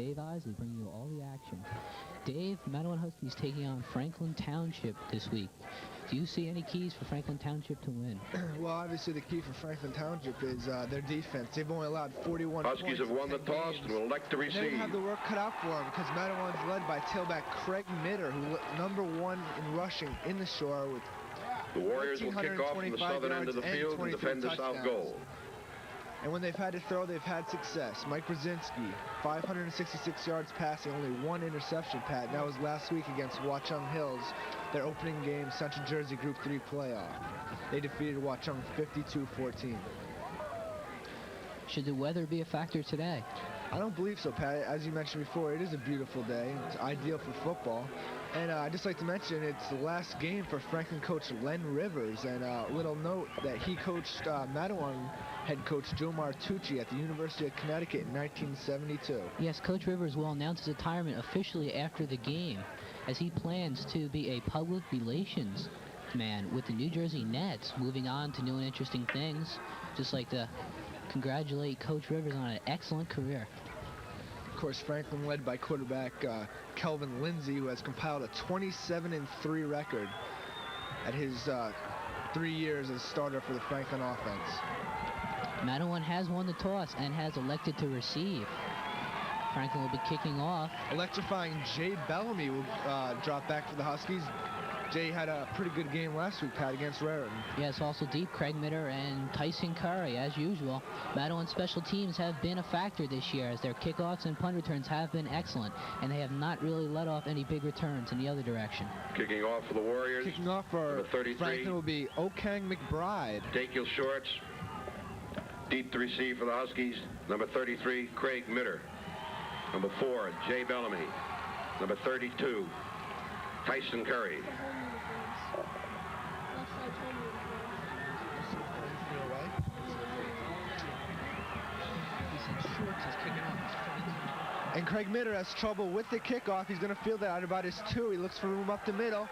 Dave Isley, bringing you all the action. Dave, Matawan Huskies taking on Franklin Township this week. Do you see any keys for Franklin Township to win? Well, obviously the key for Franklin Township is their defense. They've only allowed 41 Huskies points. have won the toss and will elect to receive. They have the work cut out for them because Matawan's led by tailback Craig Mitter, who #1 in rushing in the Shore with the Warriors will kick off from the southern end of the field and defend the south goal. And when they've had to throw, they've had success. Mike Brzezinski, 566 yards passing, only 1 interception, Pat. And that was last week against Watchung Hills, their opening game, Central Jersey Group 3 playoff. They defeated Watchung 52-14. Should the weather be a factor today? I don't believe so, Pat. As you mentioned before, it is a beautiful day. It's ideal for football. And I'd just like to mention it's the last game for Franklin coach Len Rivers. And a little note that he coached Matawan head coach Joe Martucci at the University of Connecticut in 1972. Yes, Coach Rivers will announce his retirement officially after the game, as he plans to be a public relations man with the New Jersey Nets, moving on to new and interesting things. Just like to congratulate Coach Rivers on an excellent career. Of course, Franklin led by quarterback Kelvin Lindsay, who has compiled a 27-3 record at his 3 years as starter for the Franklin offense. Matawan has won the toss and has elected to receive. Franklin will be kicking off. Electrifying Jay Bellamy will drop back for the Huskies. Jay had a pretty good game last week, Pat, against Raritan. Yes, also deep, Craig Mitter and Tyson Curry, as usual. Matawan special teams have been a factor this year, as their kickoffs and punt returns have been excellent, and they have not really let off any big returns in the other direction. Kicking off for the Warriors. Kicking off for Franklin will be Okang McBride. Dakiel Shorts. Deep to receive for the Huskies. Number 33, Craig Mitter. Number 4, Jay Bellamy. Number 32, Tyson Curry. And Craig Mitter has trouble with the kickoff. He's going to field it out about his 2. He looks for room up the middle.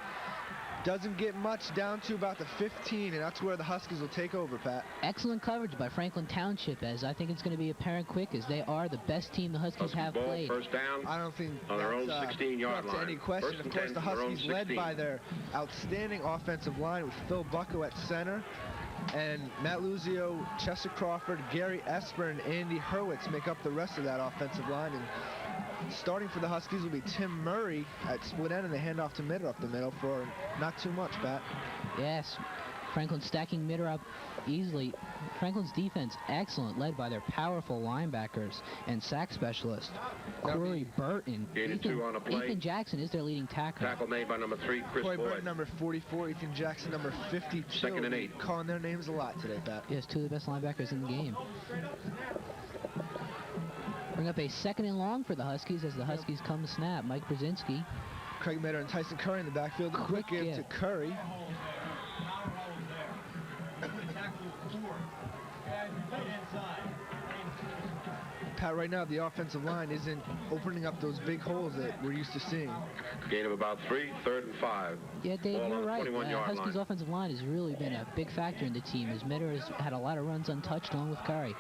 Doesn't get much, down to about the 15, and that's where the Huskies will take over, Pat. Excellent coverage by Franklin Township, as I think it's going to be apparent quick, as they are the best team the Huskies have ball, played. First down. I don't think on their own 16-yard line. Any question. Of course, the Huskies led by their outstanding offensive line with Phil Bucko at center, and Matt Luzio, Chester Crawford, Gary Esper, and Andy Hurwitz make up the rest of that offensive line. And starting for the Huskies will be Tim Murray at split end, and they hand off to Mitter up the middle for not too much, Pat. Yes, Franklin stacking Mitter up easily. Franklin's defense excellent, led by their powerful linebackers and sack specialist Corey Burton. Ethan Jackson is their leading tackler. Tackle made by number 3, Chris Corey Boyd. Burton, number 44, Ethan Jackson, number 52. 2nd and 8. Calling their names a lot today, Pat. Yes, 2 of the best linebackers in the game. Bring up a 2nd and long for the Huskies as the Huskies come to snap. Mike Brzezinski. Craig Mitter and Tyson Curry in the backfield. Quick give to Curry. Pat, right now the offensive line isn't opening up those big holes that we're used to seeing. Gain of about 3, 3rd and 5. Yeah, Dave, Ball you're right. Huskies' Offensive offensive line has really been a big factor in the team, as Mitter has had a lot of runs untouched along with Curry.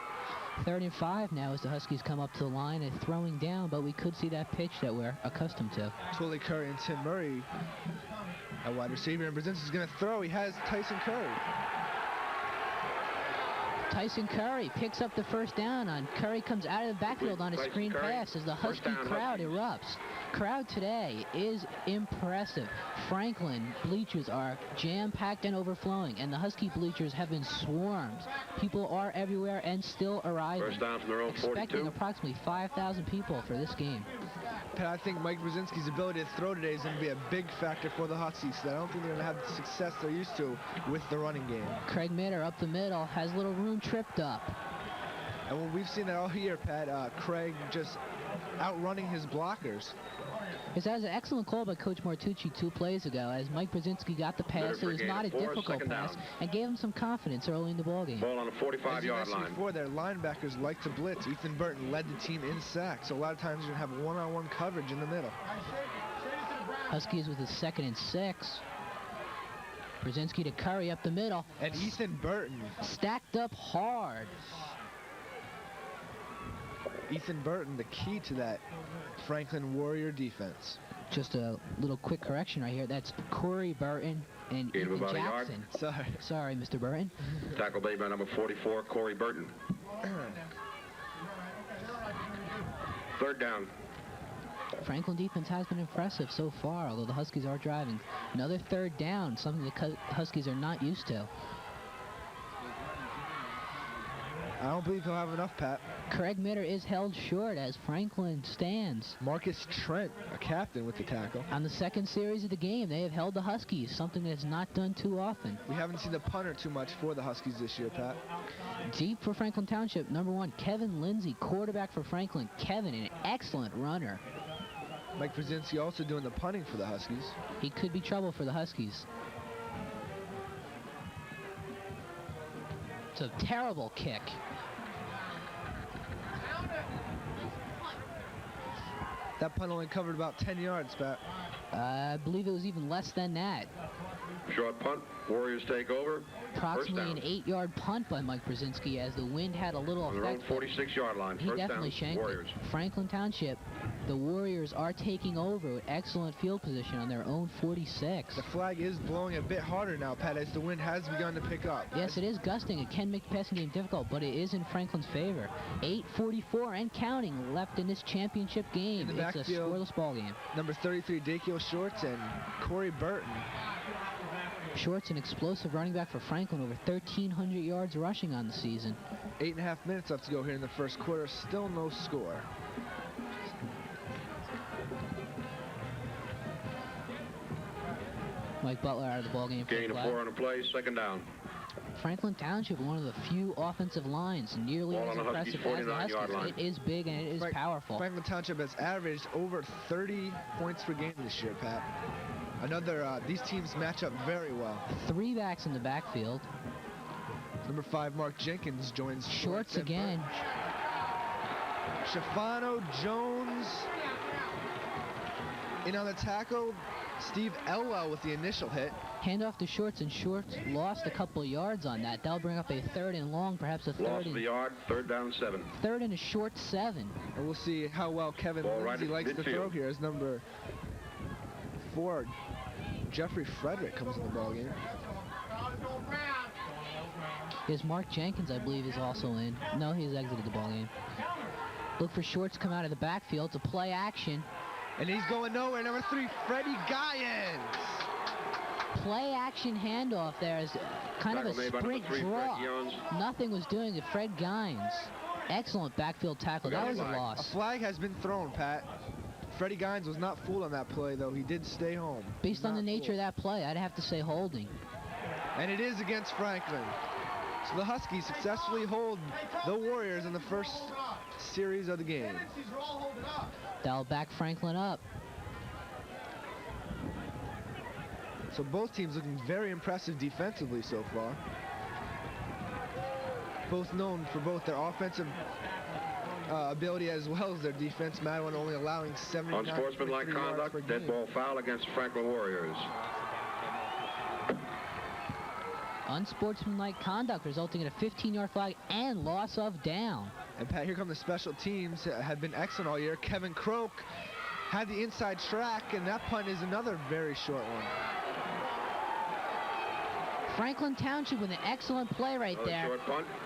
3rd and 5 now as the Huskies come up to the line and throwing down, but we could see that pitch that we're accustomed to. Tully Curry and Tim Murray at wide receiver, and Brzezinski's going to throw. He has Tyson Curry. Tyson Curry picks up the first down on Curry, comes out of the backfield on a screen pass as the Husky crowd erupts. Crowd today is impressive. Franklin bleachers are jam-packed and overflowing, and the Husky bleachers have been swarmed. People are everywhere and still arriving. First down from their own 42. Expecting approximately 5,000 people for this game. Pat, I think Mike Brzezinski's ability to throw today is going to be a big factor for the Huskies. So I don't think they're going to have the success they're used to with the running game. Craig Mitter up the middle, has a little room tripped up. And well, we've seen that all year, Pat. Craig just outrunning his blockers. That was an excellent call by Coach Martucci 2 plays ago, as Mike Brzezinski got the pass. It was not a difficult pass and gave him some confidence early in the ballgame. Ball on the 45-yard line. Before, their linebackers like to blitz. Ethan Burton led the team in sacks, so a lot of times you're going to have one-on-one coverage in the middle. Huskies with a 2nd and 6. Brzezinski to Curry up the middle. And Ethan Burton stacked up hard. Ethan Burton, the key to that Franklin Warrior defense. Just a little quick correction right here. That's Corey Burton and Ethan Jackson. Sorry, Mr. Burton. Tackle made by number 44, Corey Burton. Third down. Franklin defense has been impressive so far, although the Huskies are driving. Another third down, something the Huskies are not used to. I don't believe he'll have enough, Pat. Craig Mitter is held short as Franklin stands. Marcus Trent, a captain, with the tackle. On the second series of the game, they have held the Huskies, something that's not done too often. We haven't seen the punter too much for the Huskies this year, Pat. Deep for Franklin Township, number 1, Kevin Lindsay, quarterback for Franklin. Kevin, an excellent runner. Mike Brzezinski also doing the punting for the Huskies. He could be trouble for the Huskies. It's a terrible kick. That punt only covered about 10 yards, Pat. I believe it was even less than that. Short punt. Warriors take over. Approximately an 8-yard punt by Mike Brzezinski as the wind had a little effect. On their own 46-yard line. He definitely shanked it. Franklin Township, the Warriors are taking over with excellent field position on their own 46. The flag is blowing a bit harder now, Pat, as the wind has begun to pick up. Yes, it is gusting. It can make the passing game difficult, but it is in Franklin's favor. 8:44 and counting left in this championship game. It's a scoreless ball game. Number 33, Dakio Shorts, and Corey Burton. Shorts, an explosive running back for Franklin, over 1,300 yards rushing on the season. 8.5 minutes left to go here in the first quarter. Still no score. Mike Butler out of the ballgame. Gain of 4 on the play, second down. Franklin Township, one of the few offensive lines, nearly as impressive as the Huskies. It is big and it is powerful. Franklin Township has averaged over 30 points per game this year, Pat. These teams match up very well. 3 backs in the backfield. Number 5, Mark Jenkins joins Shorts again. Shafano Jones in on the tackle. Steve Elwell with the initial hit. Handoff to Shorts, and Shorts lost a couple of yards on that. That'll bring up a 3rd and long, perhaps a 3rd. Lost the yard, 3rd down 7. 3rd and a short 7. And we'll see how well Kevin Lindsay likes to throw here as number 4, Jeffrey Frederick, comes in the ballgame. Yes, Mark Jenkins, I believe, is also in. No, he's exited the ballgame. Look for Shorts come out of the backfield. It's a play action. And he's going nowhere. Number 3, Freddie Gyens. Play action handoff there is kind of a sprint draw. Nothing was doing to Fred Gyens. Excellent backfield tackle. That was a loss. A flag has been thrown, Pat. Freddie Gyens was not fooled on that play, though. He did stay home. Based on the nature of that play, I'd have to say holding. And it is against Franklin. So the Huskies successfully hold the Warriors in the first series of the game. That'll back Franklin up. So both teams looking very impressive defensively so far. Both known for both their offensive ability as well as their defense. Matawan only allowing 79 unsportsmanlike conduct, dead ball foul against Franklin Warriors. Unsportsmanlike conduct resulting in a 15-yard flag and loss of down. And Pat, here come the special teams. Have been excellent all year. Kevin Croak had the inside track, and that punt is another very short one. Franklin Township with an excellent play right there.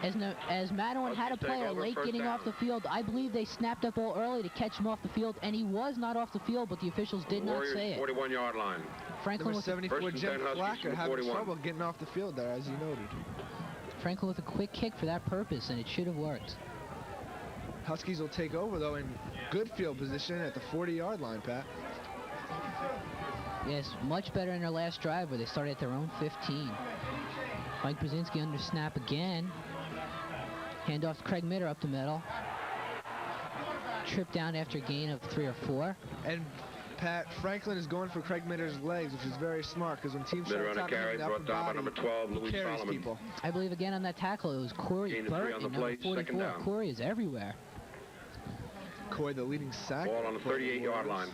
As Matawan had a player late getting off the field, I believe they snapped up ball early to catch him off the field, and he was not off the field, but the officials did not say it. 41-yard line. Franklin with 74, Jim Flacker having trouble getting off the field there, as you noted. Franklin with a quick kick for that purpose, and it should have worked. Huskies will take over, though, in good field position at the 40-yard line, Pat. Yes, much better in their last drive where they started at their own 15. Mike Brzezinski under snap again. Handoff to Craig Mitter up the middle. Trip down after a gain of 3 or 4. And Pat, Franklin is going for Craig Mitter's legs, which is very smart because when teams start attacking him in the upper body, number 12, Louis Solomon. People. I believe again on that tackle it was Corey Burton, number 44. Corey is everywhere. Corey, the leading sack. Ball on the 38-yard line.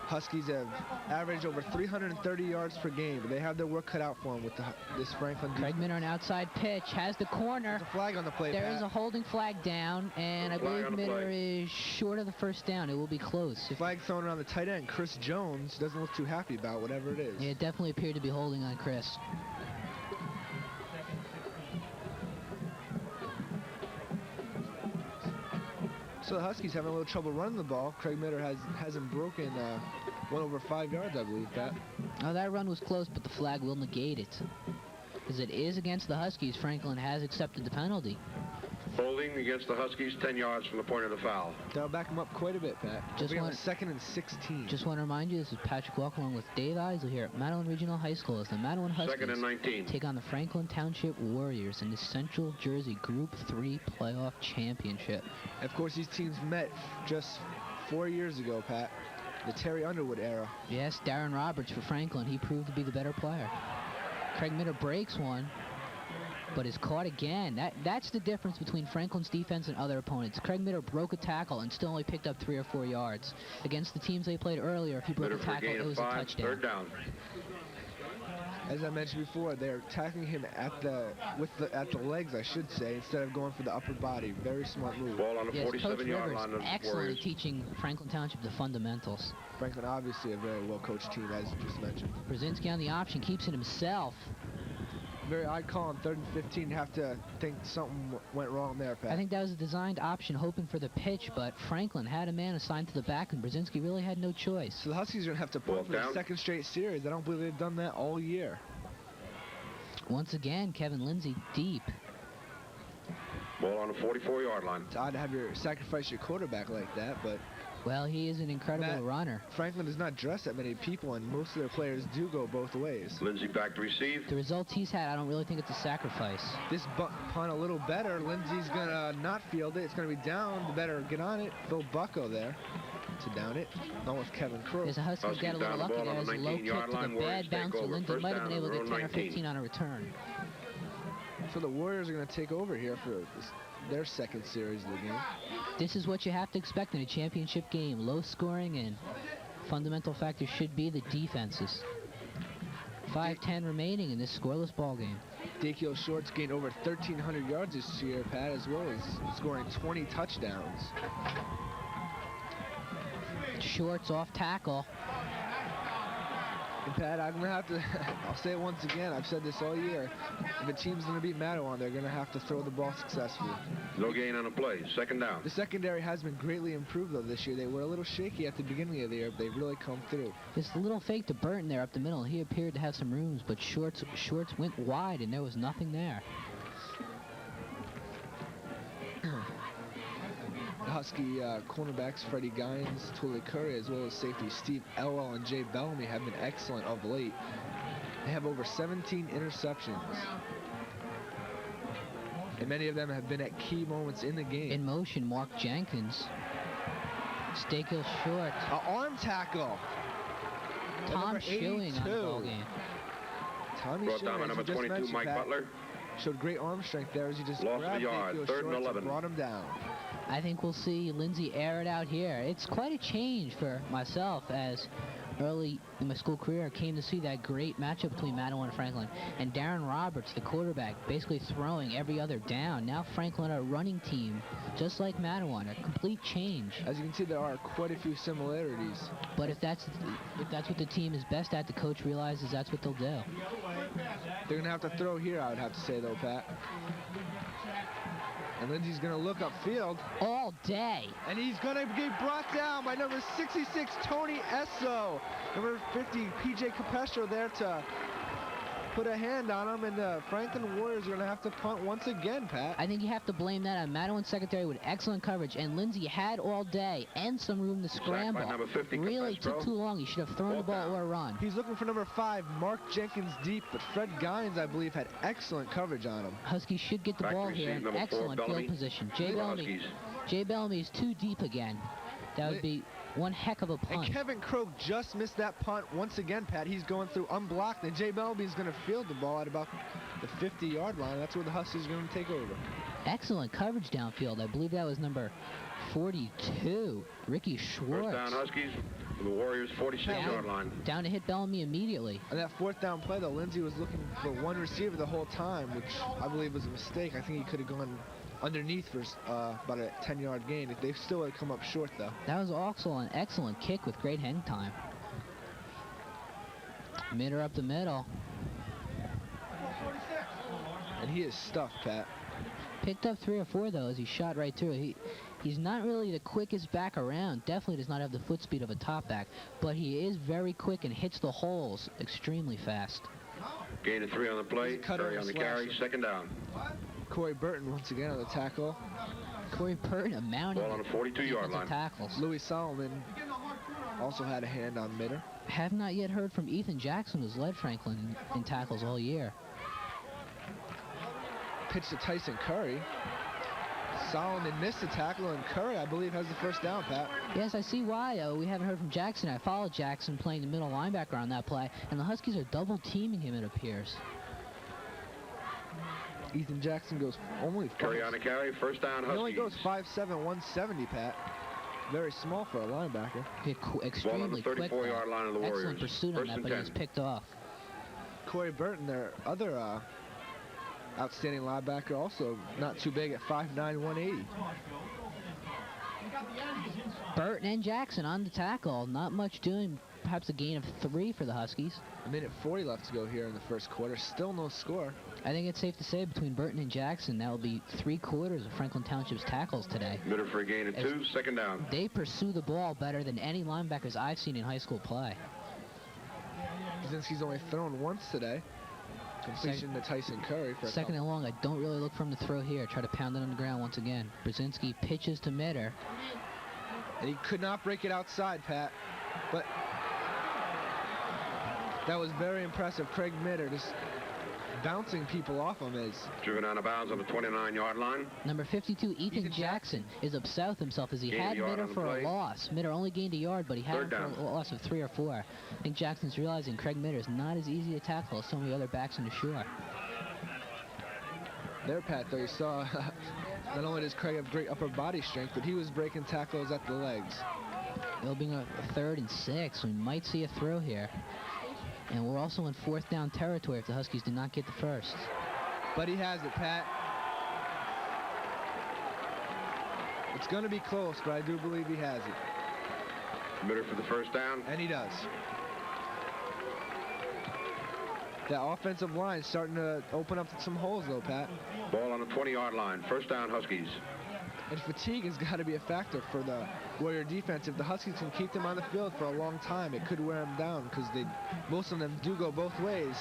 Huskies have averaged over 330 yards per game, but they have their work cut out for them with this Franklin. Craig Minter, an outside pitch, has the corner. There's a flag on the play, There Pat. is a holding flag down, and I believe Minter is short of the first down. It will be close. Flag thrown around the tight end. Chris Jones doesn't look too happy about whatever it is. Yeah, it definitely appeared to be holding on Chris. So the Huskies having a little trouble running the ball. Craig Minter hasn't broken one over 5 yards, I believe, Pat. Oh, that run was close, but the flag will negate it. Because it is against the Huskies. Franklin has accepted the penalty. Holding against the Huskies, 10 yards from the point of the foul. That'll back him up quite a bit, Pat. Just on 2nd and 16. Just want to remind you, this is Patrick Walker along with Dave Isley here at Matawan Regional High School as the Matawan Huskies 2nd and 19. take on the Franklin Township Warriors in the Central Jersey Group 3 Playoff Championship. Of course, these teams met just 4 years ago, Pat. The Terry Underwood era. Yes, Darren Roberts for Franklin. He proved to be the better player. Craig Minter breaks one, but is caught again. That's the difference between Franklin's defense and other opponents. Craig Minter broke a tackle and still only picked up 3 or 4 yards. Against the teams they played earlier, if he broke a tackle, it was a touchdown. 3rd down. As I mentioned before, they're tackling him at the legs, I should say, instead of going for the upper body. Very smart move. Ball on the Yes, Coach 47-yard Rivers, line of the excellent Warriors. at teaching Franklin Township the fundamentals. Franklin, obviously a very well-coached team, as you just mentioned. Brzezinski on the option, keeps it himself. Very odd call on 3rd and 15. Have to think something went wrong there, Pat. I think that was a designed option, hoping for the pitch, but Franklin had a man assigned to the back, and Brzezinski really had no choice. So the Huskies are going to have to punt for the 2nd straight series. I don't believe they've done that all year. Once again, Kevin Lindsay deep. Ball on the 44-yard line. It's odd to have your sacrifice your quarterback like that, but Well, he is an incredible runner. Franklin does not dress that many people, and most of their players do go both ways. Lindsay back to receive. The results he's had, I don't really think it's a sacrifice. This punt a little better. Lindsay's going to not field it. It's going to be down. The better get on it. Phil Bucko there to down it, along with Kevin Crook. There's a Huskies got a little lucky there. There's a low kick to the bad bouncer. Lindsay might have been able to get 10 or 15 on a return. So the Warriors are going to take over here for their 2nd series of the game. This is what you have to expect in a championship game. Low scoring, and fundamental factor should be the defenses. 5:10 remaining in this scoreless ball game. Dakio Shorts gained over 1,300 yards this year, Pat, as well as scoring 20 touchdowns. Shorts off tackle. And Pat, I'm going to have to, I'll say it once again, I've said this all year, if a team's going to beat Matawan, they're going to have to throw the ball successfully. No gain on the play. 2nd down. The secondary has been greatly improved, though, this year. They were a little shaky at the beginning of the year, but they've really come through. This little fake to Burton there up the middle. He appeared to have some rooms, but Shorts went wide, and there was nothing there. Husky cornerbacks Freddie Gines, Tully Curry, as well as safety Steve Elwell and Jay Bellamy have been excellent of late. They have over 17 interceptions. And many of them have been at key moments in the game. In motion, Mark Jenkins. Stakill short. An arm tackle. Tom Schilling on the ball game. Tommy Brought Schilling, down by number 22, Mike Butler. Showed great arm strength there as he just Lost grabbed the yard, Dakio 3rd and Shorts 11. brought him down. I think we'll see Lindsay air it out here. It's quite a change for myself, as early in my school career I came to see that great matchup between Matawan and Franklin. And Darren Roberts, the quarterback, basically throwing every other down. Now Franklin, a running team, just like Matawan, a complete change. As you can see, there are quite a few similarities. But if that's what the team is best at, the coach realizes that's what they'll do. They're going to have to throw here, I would have to say, though, Pat. And Lindsay's going to look upfield. All day. And he's going to get brought down by number 66, Tony Esso. Number 50, PJ Capestro there to put a hand on him. And the Franklin Warriors are going to have to punt once again, Pat. I think you have to blame that on Matawan secondary with excellent coverage. And Lindsay had all day and some room to scramble. Number 50, really Capestro. took too long. He should have thrown the ball or run. He's looking for number 5, Mark Jenkins deep. But Fred Gines, I believe, had excellent coverage on him. Huskies should get the Back ball here in number 4, excellent Bellamy. field position. Jay Bellamy is too deep again. That would be one heck of a punt. And Kevin Croak just missed that punt once again, Pat. He's going through unblocked, and Jay Bellamy's going to field the ball at about the 50-yard line. That's where the Huskies are going to take over. Excellent coverage downfield. I believe that was number 42, Ricky Schwartz. 1st down, Huskies. the Warriors' 46-yard line. Down to hit Bellamy immediately. On that fourth down play, though, Lindsey was looking for one receiver the whole time, which I believe was a mistake. I think he could have gone underneath for about a 10-yard gain. They still would have come up short, though. That was also an excellent kick with great hang time. Mitter up the middle. And he is stuffed, Pat. Picked up 3 or 4, though, as he shot right through. He's not really the quickest back around. Definitely does not have the foot speed of a top back. But he is very quick and hits the holes extremely fast. Gain of 3 on the play. Curry on the carry. Second down. Corey Burton once again on the tackle. Corey Burton, a mountain. Ball on the 42-yard line. Tackles. Louis Solomon also had a hand on Mitter. Have not yet heard from Ethan Jackson, who's led Franklin in tackles all year. Pitch to Tyson Curry. Solomon missed the tackle, and Curry, I believe, has the first down, Pat. Yes, I see why. We haven't heard from Jackson. I followed Jackson playing the middle linebacker on that play, and the Huskies are double-teaming him, it appears. Ethan Jackson goes only... Curry on the carry, first down Huskies. He only goes 5'7", 170, Pat. Very small for a linebacker. Extremely quick. Ball on the 34-yard line of the Warriors. Excellent pursuit on that, but he was picked off. Corey Burton, their other outstanding linebacker, also not too big at 5'9", 180. Burton and Jackson on the tackle. Not much doing. Perhaps a gain of 3 for the Huskies. A minute 40 left to go here in the first quarter. Still no score. I think it's safe to say between Burton and Jackson, that will be 3/4 of Franklin Township's tackles today. Mitter for a gain of 2, second down. They pursue the ball better than any linebackers I've seen in high school play. Brzezinski's only thrown once today. Completion to Tyson Curry. For second and long. I don't really look for him to throw here. Try to pound it on the ground once again. Brzezinski pitches to Mitter. And he could not break it outside, Pat. But that was very impressive. Craig Mitter just bouncing people off him is. Driven out of bounds on the 29-yard line. Number 52, Ethan Jackson, is upset with himself as he had Mitter for a loss. Mitter only gained a yard, but he had him for a loss of 3 or 4. I think Jackson's realizing Craig Mitter is not as easy to tackle as some of the other backs in the shore. There, Pat, though, you saw not only does Craig have great upper body strength, but he was breaking tackles at the legs. It'll be a 3rd and 6. We might see a throw here. And we're also in 4th down territory if the Huskies do not get the first. But he has it, Pat. It's going to be close, but I do believe he has it. Mitter for the first down. And he does. That offensive line starting to open up some holes, though, Pat. Ball on the 20-yard line. First down, Huskies. And fatigue has got to be a factor for the Warrior defense. If the Huskies can keep them on the field for a long time, it could wear them down because most of them do go both ways.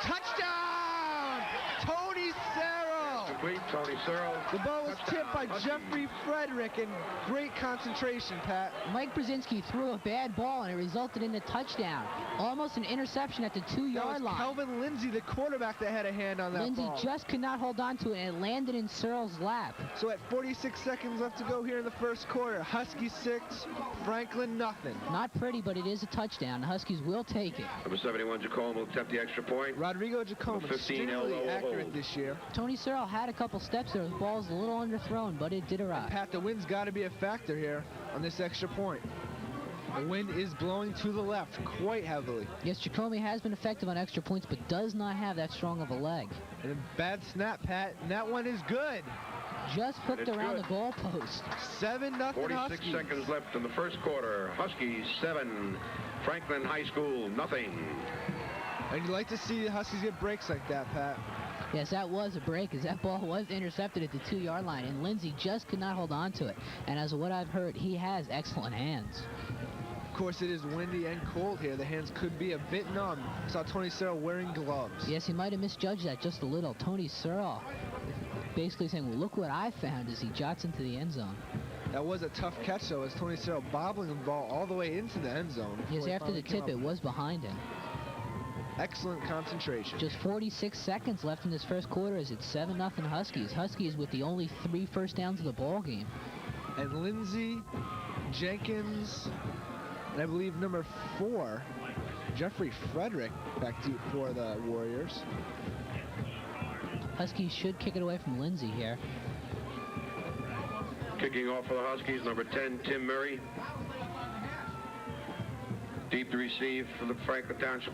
Touchdown! Tony Serrell! Complete, Tony Serrell. The ball was tipped by Jeffrey Frederick, and great concentration, Pat. Mike Brzezinski threw a bad ball, and it resulted in a touchdown. Almost an interception at the 2-yard line. Kelvin Lindsey, the quarterback, that had a hand on that Lindsey ball. just could not hold on to it, and it landed in Searle's lap. So at 46 seconds left to go here in the first quarter, Huskies 6, Franklin nothing. Not pretty, but it is a touchdown. The Huskies will take it. Number 71, Jacome will attempt the extra point. Rodrigo Jacome, extremely accurate this year. Tony Searle had a couple steps there. The ball's a little underthrown, but it did arrive. And Pat, the wind's got to be a factor here on this extra point. The wind is blowing to the left quite heavily. Yes, Jacome has been effective on extra points, but does not have that strong of a leg. And a bad snap, Pat, and that one is good. Just hooked around the goalpost. 7-0 46 Huskies. seconds left in the first quarter. Huskies 7, Franklin High School nothing. And you like to see the Huskies get breaks like that, Pat. Yes, that was a break, as that ball was intercepted at the 2-yard line, and Lindsey just could not hold on to it. And as what I've heard, he has excellent hands. Of course, it is windy and cold here. The hands could be a bit numb. I saw Tony Searle wearing gloves. Yes, he might have misjudged that just a little. Tony Searle basically saying, well, look what I found as he jots into the end zone. That was a tough catch, though, as Tony Searle bobbling the ball all the way into the end zone. Yes, after the tip, it was behind him. Excellent concentration. Just 46 seconds left in this first quarter as it's 7-0 Huskies. Huskies with the only 3 first downs of the ball game. And Lindsey, Jenkins, and I believe number 4, Jeffrey Frederick, back deep for the Warriors. Huskies should kick it away from Lindsey here. Kicking off for the Huskies, number 10, Tim Murray. Deep to receive for the Franklin Township.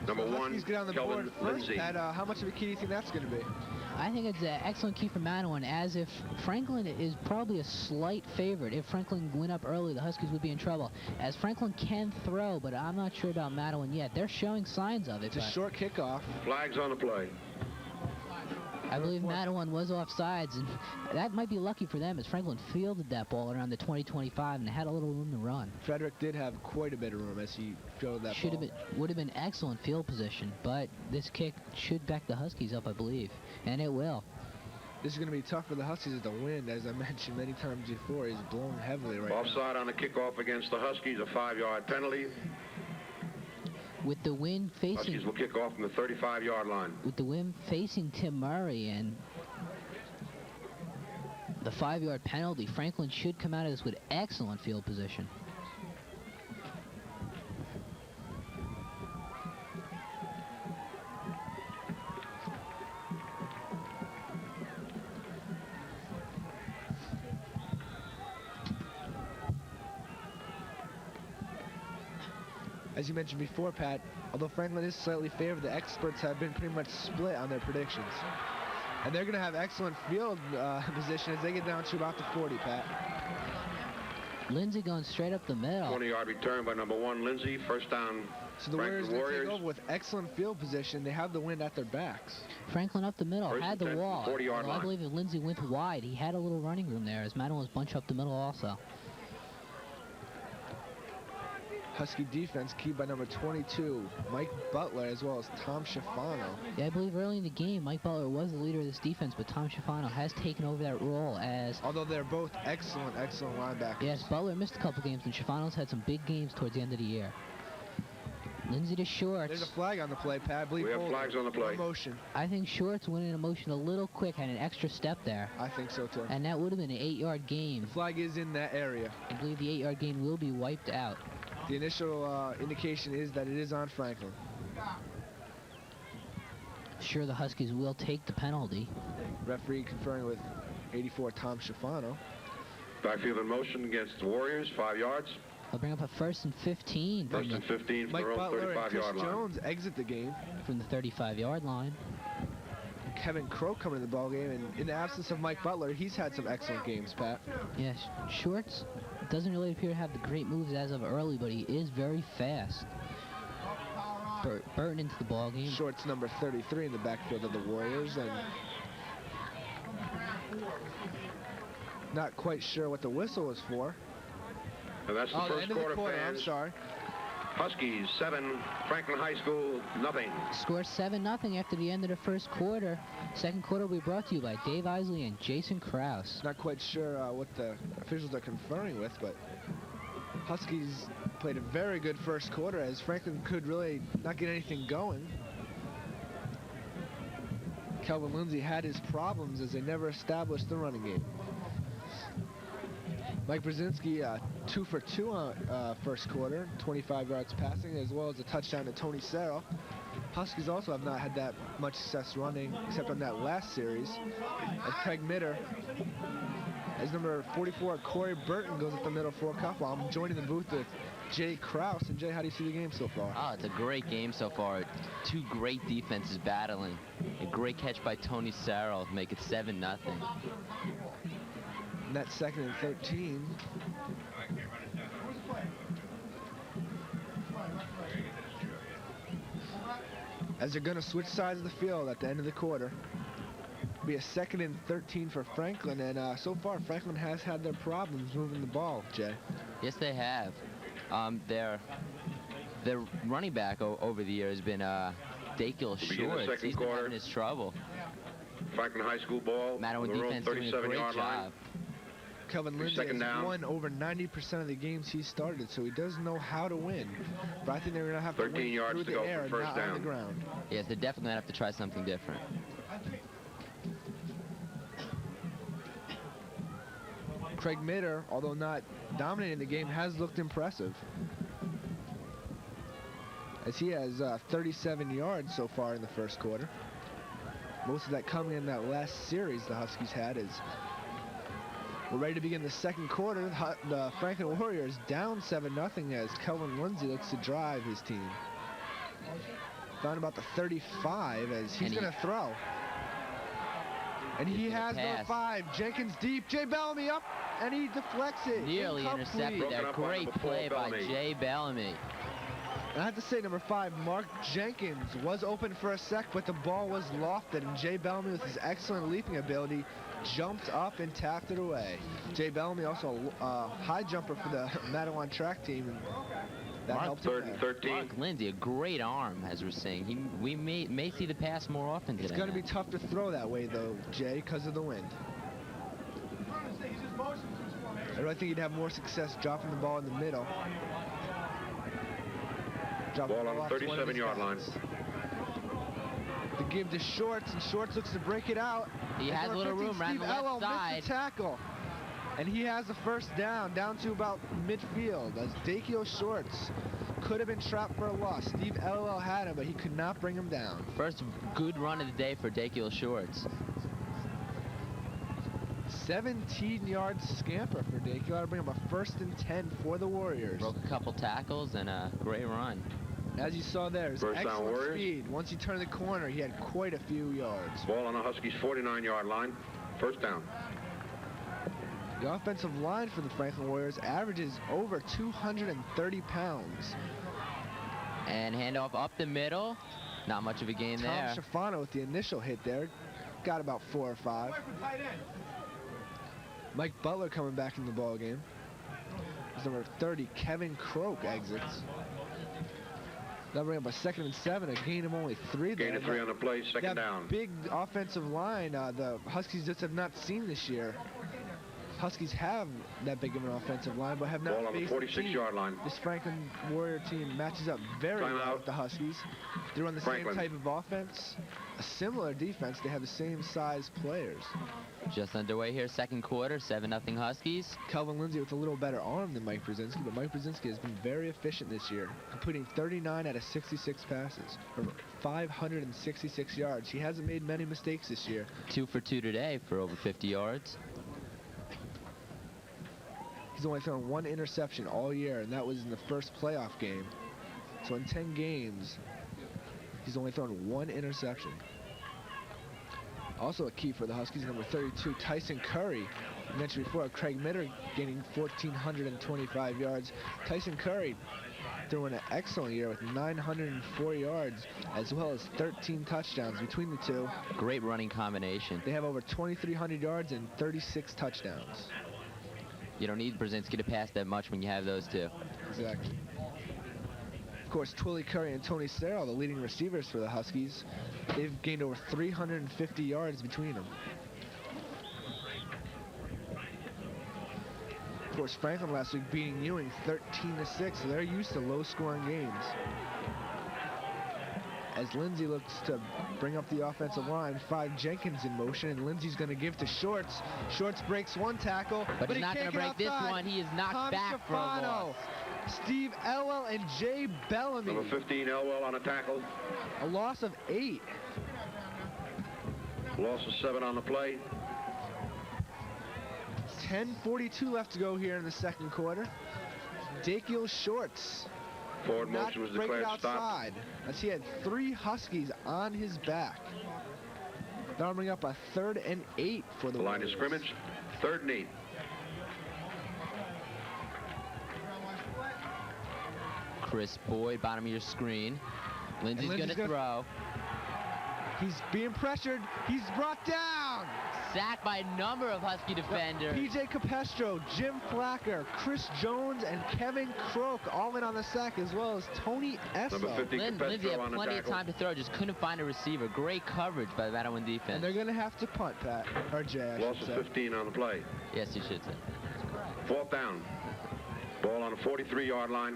Number So one, Huskies get on the board Kelvin first. Lindsay. Pat, how much of a key do you think that's going to be? I think it's an excellent key for Matawan, as if Franklin is probably a slight favorite. If Franklin went up early, the Huskies would be in trouble, as Franklin can throw, but I'm not sure about Matawan yet. They're showing signs of it. It's a short kickoff. Flags on the play. I believe Matawan was offsides, and that might be lucky for them, as Franklin fielded that ball around the 20-25 and had a little room to run. Frederick did have quite a bit of room as he fielded that ball. Would have been excellent field position, but this kick should back the Huskies up, I believe, and it will. This is going to be tough for the Huskies as the wind, as I mentioned many times before, is blowing heavily right now. Offside on the kickoff against the Huskies, a 5-yard penalty. With the wind facing... Huskies will kick off from the 35-yard line. With the wind facing Tim Murray and the 5-yard penalty, Franklin should come out of this with excellent field position. As you mentioned before, Pat, although Franklin is slightly favored, the experts have been pretty much split on their predictions. And they're going to have excellent field position as they get down to about the 40, Pat. Lindsay going straight up the middle. 20-yard return by number 1, Lindsay. First down, So the Franklin Warriors take over with excellent field position. They have the wind at their backs. Franklin up the middle, First had the and 10, wall. 40-yard I line. believe if Lindsay went wide, he had a little running room there, as Matawan was bunched up the middle also. Husky defense keyed by number 22, Mike Butler, as well as Tom Schifano. Yeah, I believe early in the game, Mike Butler was the leader of this defense, but Tom Schifano has taken over that role as... Although they're both excellent linebackers. Yes, Butler missed a couple games, and Schifano's had some big games towards the end of the year. Lindsay to Shorts. There's a flag on the play, Pat. I believe We have flags on the play. Motion. I think Shorts went in a motion a little quick, had an extra step there. I think so, too. And that would have been an 8-yard gain. The flag is in that area. I believe the 8-yard gain will be wiped out. The initial indication is that it is on Franklin. Sure, the Huskies will take the penalty. Referee conferring with 84 Tom Schifano. Backfield in motion against the Warriors, 5 yards. They'll bring up a 1st and 15 from First and 15 from Mike their own Butler and Chris 35-yard line. Jones exit the game. the 35-yard line. Kevin Crow coming to the ball game, and in the absence of Mike Butler, he's had some excellent games, Pat. Yes, Shorts doesn't really appear to have the great moves as of early, but he is very fast. Burton into the ball game. Shorts number 33 in the backfield of the Warriors, and not quite sure what the whistle was for. And that's the Oh, the first end of the quarter, quarter, I'm fans. sorry. Huskies 7, Franklin High School nothing. Score 7-0 after the end of the first quarter. Second quarter will be brought to you by Dave Isley and Jason Krause. Not quite sure what the officials are conferring with, but Huskies played a very good first quarter as Franklin could really not get anything going. Kelvin Lindsay had his problems as they never established the running game. Mike Brzezinski, 2 for 2 on first quarter, 25 yards passing, as well as a touchdown to Tony Serrell. Huskies also have not had that much success running, except on that last series, as Craig Mitter, as number 44, Corey Burton, goes up the middle for a couple. I'm joining the booth with Jay Krause. And Jay, how do you see the game so far? Oh, it's a great game so far. Two great defenses battling. A great catch by Tony Serrell to make it 7-0. And that's 2nd and 13. As they're going to switch sides of the field at the end of the quarter. Be a 2nd and 13 for Franklin, and so far Franklin has had their problems moving the ball, Jay. Yes, they have. Their running back over the year has been Dakiel Shorts. He's been having his trouble. Franklin High School ball. Matawan defense doing a great job. Kelvin Lindsay has won over 90% of the games he started, so he does know how to win. But I think they're going to have to win 13 yards through to the go air, for first not on down. the ground. Yes, they're definitely going to have to try something different. Craig Mitter, although not dominating the game, has looked impressive, as he has 37 yards so far in the first quarter. Most of that coming in that last series the Huskies had, as We're ready to begin the second quarter. The Franklin Warriors down 7-0 as Kelvin Lindsay looks to drive his team. Down about the 35 as he's going to throw. And he has number 5, Jenkins deep. Jay Bellamy up, and he deflects it. Nearly intercepted there. Great play by Jay Bellamy. And I have to say, number 5, Mark Jenkins, was open for a sec, but the ball was lofted, and Jay Bellamy, with his excellent leaping ability, jumped up and tapped it away. Jay Bellamy, also a high jumper for the Matawan track team, and that helped him. 3rd and 13. Mark Lindsay, a great arm, as we're saying. We may see the pass more often today. It's going to be tough to throw that way, though, Jay, because of the wind. I really think he'd have more success dropping the ball in the middle. Ball on the 37-yard line. The give to Shorts, and Shorts looks to break it out. He has a little room around the left side. Missed the tackle. And he has a first down to about midfield as Dakio Shorts could have been trapped for a loss. Steve LL had him, but he could not bring him down. First good run of the day for Dakio Shorts. 17-yard scamper for Dakio. That'll bring him a 1st and 10 for the Warriors. Broke a couple tackles and a great run. As you saw there, his excellent speed. Once he turned the corner, he had quite a few yards. Ball on the Huskies' 49-yard line. First down. The offensive line for the Franklin Warriors averages over 230 pounds. And handoff up the middle. Not much of a gain there. Tom Schifano with the initial hit there. Got about 4 or 5. Mike Butler coming back in the ball game. His number 30, Kevin Croak, exits. That'll bring up a 2nd and 7, a gain of only 3 there. Gain of 3 on the play, second down. Big offensive line the Huskies just have not seen this year. Huskies have that big of an offensive line, but have not Ball on the 46-yard line. This Franklin Warrior team matches up very well with the Huskies. They run the same type of offense, a similar defense. They have the same size players. Just underway here, second quarter, 7-0 Huskies. Kelvin Lindsay with a little better arm than Mike Brzezinski, but Mike Brzezinski has been very efficient this year, completing 39 out of 66 passes, for 566 yards. He hasn't made many mistakes this year. 2 for 2 today for over 50 yards. He's only thrown 1 interception all year, and that was in the first playoff game. So in 10 games, he's only thrown 1 interception. Also a key for the Huskies, number 32, Tyson Curry. I mentioned before, Craig Mitter gaining 1,425 yards. Tyson Curry throwing an excellent year with 904 yards, as well as 13 touchdowns between the two. Great running combination. They have over 2,300 yards and 36 touchdowns. You don't need Brzezinski to pass that much when you have those two. Exactly. Of course, Twilly Curry and Tony Serrell, the leading receivers for the Huskies, they've gained over 350 yards between them. Of course, Franklin last week beating Ewing 13-6, so they're used to low-scoring games. As Lindsay looks to bring up the offensive line, 5 Jenkins in motion, and Lindsay's going to give to Shorts. Shorts breaks 1 tackle, but he's not going to break this one. He is knocked back for a loss. Steve Elwell and Jay Bellamy. Number 15, Elwell on a tackle. A loss of 8. Loss of 7 on the play. 10:42 left to go here in the second quarter. Dakio Shorts. Forward motion was declared stopped. As he had 3 Huskies on his back. That'll bring up a 3rd and 8 for the line of scrimmage, 3rd and 8. Chris Boyd, bottom of your screen. Lindsay's going to throw. He's being pressured. He's brought down. Sacked by a number of Husky defenders. PJ Capestro, Jim Flacker, Chris Jones, and Kevin Croak all in on the sack, as well as Tony Esso. Number 50, Lindsay had plenty of time to throw, just couldn't find a receiver. Great coverage by the Matawan defense. And they're going to have to punt, Pat, or Jay, Loss of 15 on the play. Yes, you should say. 4th down. Ball on the 43-yard line.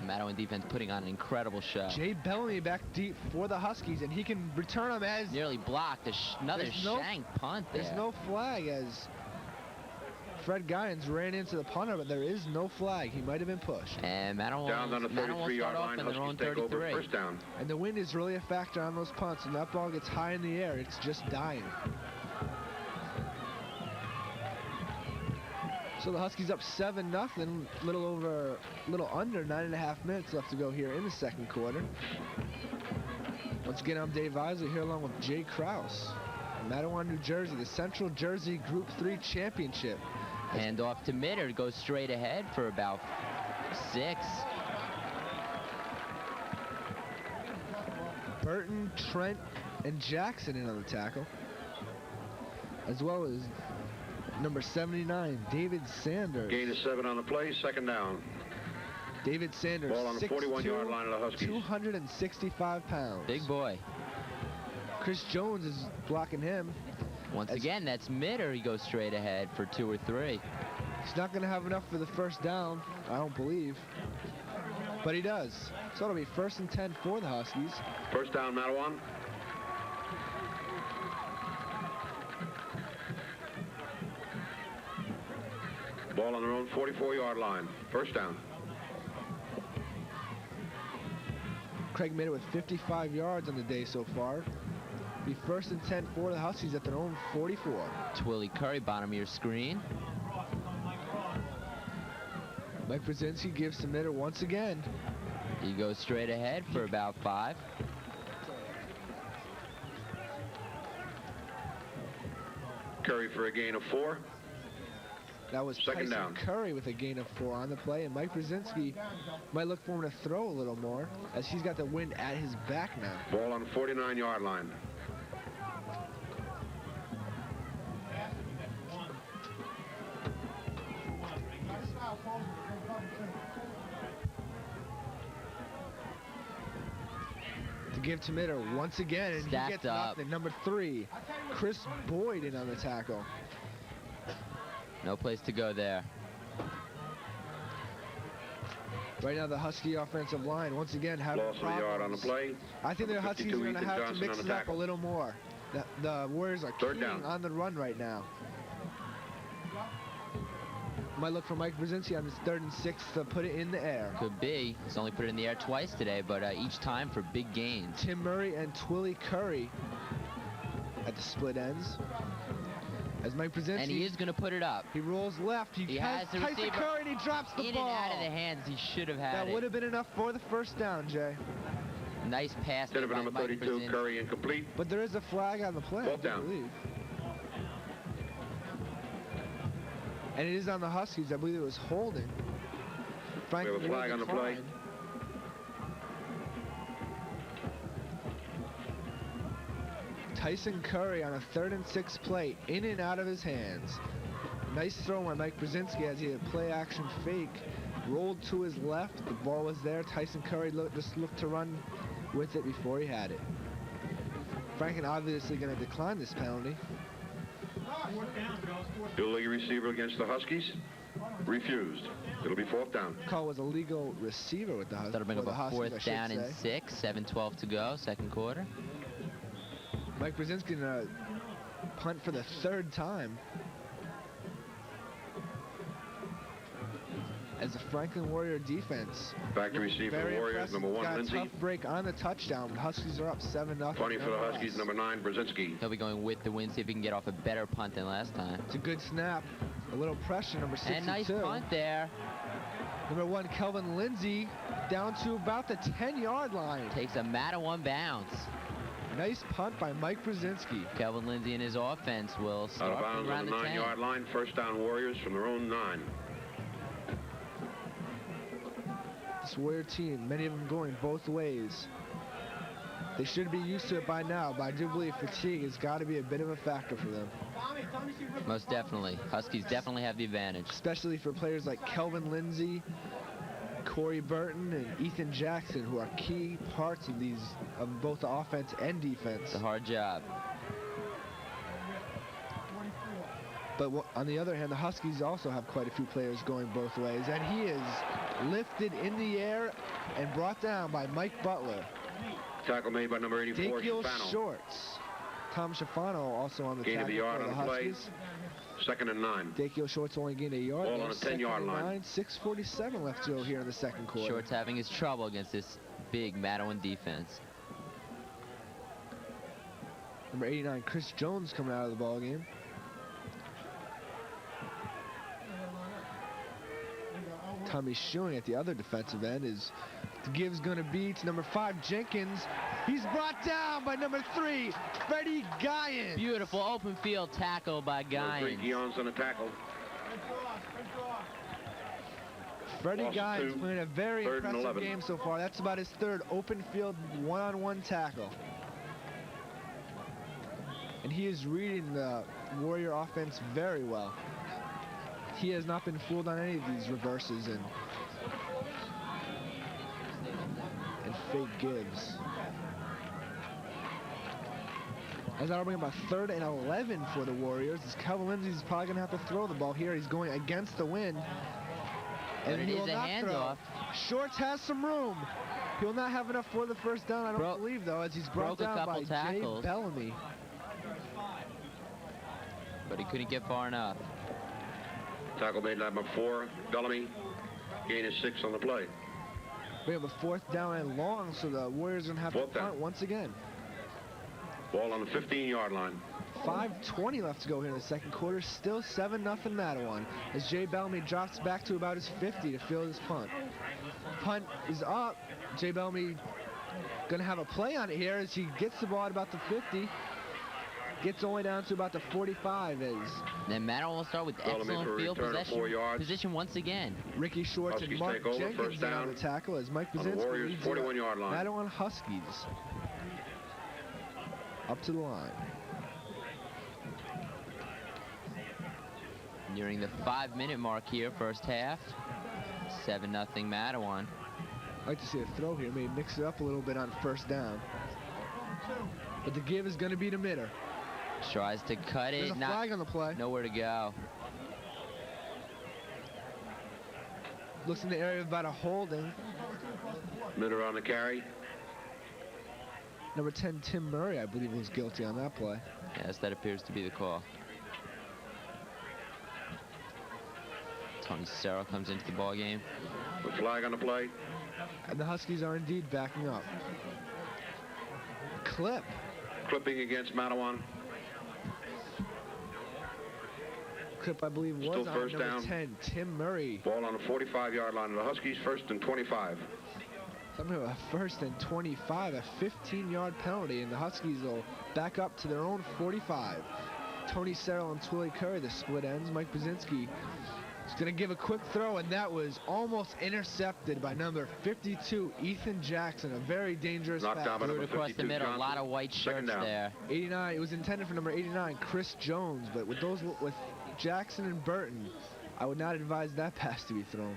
Matawan defense putting on an incredible show. Jay Bellamy back deep for the Huskies, and he can return them as... Nearly blocked. Another shank punt there. There's no flag as Fred Gyens ran into the punter, but there is no flag. He might have been pushed. And Matawan Down on the 33-yard line. Huskies take over first down. And the wind is really a factor on those punts. When that ball gets high in the air, it's just dying. So the Huskies up 7-0, little under 9.5 minutes left to go here in the second quarter. Once again, I'm Dave Isley here along with Jay Kraus. Matawan, New Jersey, the Central Jersey Group 3 Championship. Hand off to Mitter, goes straight ahead for about 6. Burton, Trent, and Jackson in on the tackle, as well as number 79, David Sanders. Gain of 7 on the play, second down. David Sanders, ball on the 41-yard line of the Huskies. 265 pounds. Big boy. Chris Jones is blocking him. Once again, that's Mitter. He goes straight ahead for 2 or 3. He's not going to have enough for the first down, I don't believe. But he does. So it'll be 1st and 10 for the Huskies. First down, Matawan. Ball on their own 44-yard line. First down. Craig Mitter with 55 yards on the day so far. Be 1st and 10 for the Huskies at their own 44. Twilly Curry, bottom of your screen. Mike Brzezinski gives to Mitter once again. He goes straight ahead for about 5. Curry for a gain of 4. That was second down. Curry with a gain of 4 on the play, and Mike Brzezinski might look for him to throw a little more, as he's got the wind at his back now. Ball on the 49-yard line. To give to Mitter once again, and Stacked he gets up. nothing. Number 3, Chris Boyd in on the tackle. No place to go there. Right now, the Husky offensive line, once again, having Loss of a yard on the play. I think the Huskies are going to have Johnson to mix on it the up a tackle. little more. The Warriors are Third keen down. on the run right now. Might look for Mike Brzezinski on this 3rd and 6 to put it in the air. Could be. He's only put it in the air twice today, but each time for big gains. Tim Murray and Twilly Curry at the split ends. As Mike Brzezinski, And he is going to put it up. he rolls left. He has the Tyson receiver Curry, and he drops the In ball. and out of the hands he should have had That it. would have been enough for the first down, Jay. Nice pass Instead of by number Mike 32, Brzezinski. Curry incomplete. But there is a flag on the play, Ball I do down. believe. And it is on the Huskies. I believe it was holding. We have a flag on the play. Tyson Curry on a 3rd and 6 play, in and out of his hands. Nice throw by Mike Brzezinski as he had a play action fake. Rolled to his left. The ball was there. Tyson Curry just looked to run with it before he had it. Franklin obviously going to decline this penalty. Dual receiver against the Huskies. Refused. It'll be 4th down. Call was a legal receiver with the Huskies. That'll bring up a 4th down and 6. 7:12 to go, second quarter. Mike Brzezinski going to punt for the 3rd time. As the Franklin Warrior defense. Back to receive for the Very Warriors, impressive. number 1, Got a Lindsay. tough break on the touchdown, but Huskies are up 7-0. Punting for the Huskies, number 9, Brzezinski. He'll be going with the win, see if he can get off a better punt than last time. It's a good snap. A little pressure, number 62. And nice punt there. Number 1, Kelvin Lindsay, down to about the 10-yard line. Takes a Matawan bounce. Nice punt by Mike Brzezinski. Kelvin Lindsay and his offense will Out start of from bounds on around the the 10. 9-yard line. First down, Warriors from their own 9. This Warrior team, many of them going both ways. They should be used to it by now, but I do believe fatigue has got to be a bit of a factor for them. Most definitely. Huskies definitely have the advantage. Especially for players like Kelvin Lindsay, Corey Burton, and Ethan Jackson, who are key parts of both the offense and defense. It's a hard job. But on the other hand, the Huskies also have quite a few players going both ways, and he is lifted in the air and brought down by Mike Butler. Tackle made by number 84, Dakiel Shafano. Shorts. Tom Schifano also on the Gain of a tackle yard for the on the play. Huskies. 2nd and 9. Dakio Shorts only gained a yard. Ball on the 10-yard line. 6:47 left to go here in the second quarter. Shorts having his trouble against this big Matawan defense. Number 89, Chris Jones coming out of the ball game. Tommy Schuing at the other defensive end is the give's going to be to number 5, Jenkins. He's brought down by number 3, Freddie Guyan. Beautiful open field tackle by Guyan. Guyan's on the tackle. Freddie Guyan's playing a very 3rd and impressive 11. game so far. That's about his 3rd open field one-on-one tackle. And he is reading the Warrior offense very well. He has not been fooled on any of these reverses and fake gives. As that'll bring about 3rd and 11 for the Warriors. As Calvin Lindsay's probably going to have to throw the ball here. He's going against the wind. And he will not throw. Shorts has some room. He will not have enough for the first down, I don't believe, though, as he's brought down by Jay Bellamy. But he couldn't get far enough. Tackle made number 4, Bellamy. Gain is 6 on the play. We have a 4th down and long, so the Warriors are going to have to punt once again. Ball on the 15-yard line. 5:20 left to go here in the second quarter. Still 7-0 Matawan as Jay Bellamy drops back to about his 50 to field his punt. Punt is up. Jay Bellamy going to have a play on it here as he gets the ball at about the 50. Gets only down to about the 45 as... Then Matawan will start with excellent field position once again. Ricky Shorts and Mark Jenkins on the tackle as Mike Brzezinski leads 41-yard line. Matawan Huskies up to the line. Nearing the 5-minute mark here, first half. 7-0 Matawan. I'd like to see a throw here, maybe mix it up a little bit on first down. But the give is going to be to Mitter. Tries to cut it. There's a flag on the play. Nowhere to go. Looks in the area of about a holding. Mitter on the carry. Number 10, Tim Murray, I believe, was guilty on that play. Yes, that appears to be the call. Tony Cicero comes into the ball game. The flag on the play. And the Huskies are indeed backing up. Clip. Clipping against Matawan. Clip, I believe, was on number 10, Tim Murray. Ball on the 45-yard line of the Huskies, 1st and 25. Something of a 1st and 25, a 15-yard penalty, and the Huskies will back up to their own 45. Tony Serrell and Twilly Curry, the split ends. Mike Brzezinski is going to give a quick throw, and that was almost intercepted by number 52, Ethan Jackson. A very dangerous pass. Across the middle, a lot of white shirts there. 89, it was intended for number 89, Chris Jones, but with Jackson and Burton, I would not advise that pass to be thrown.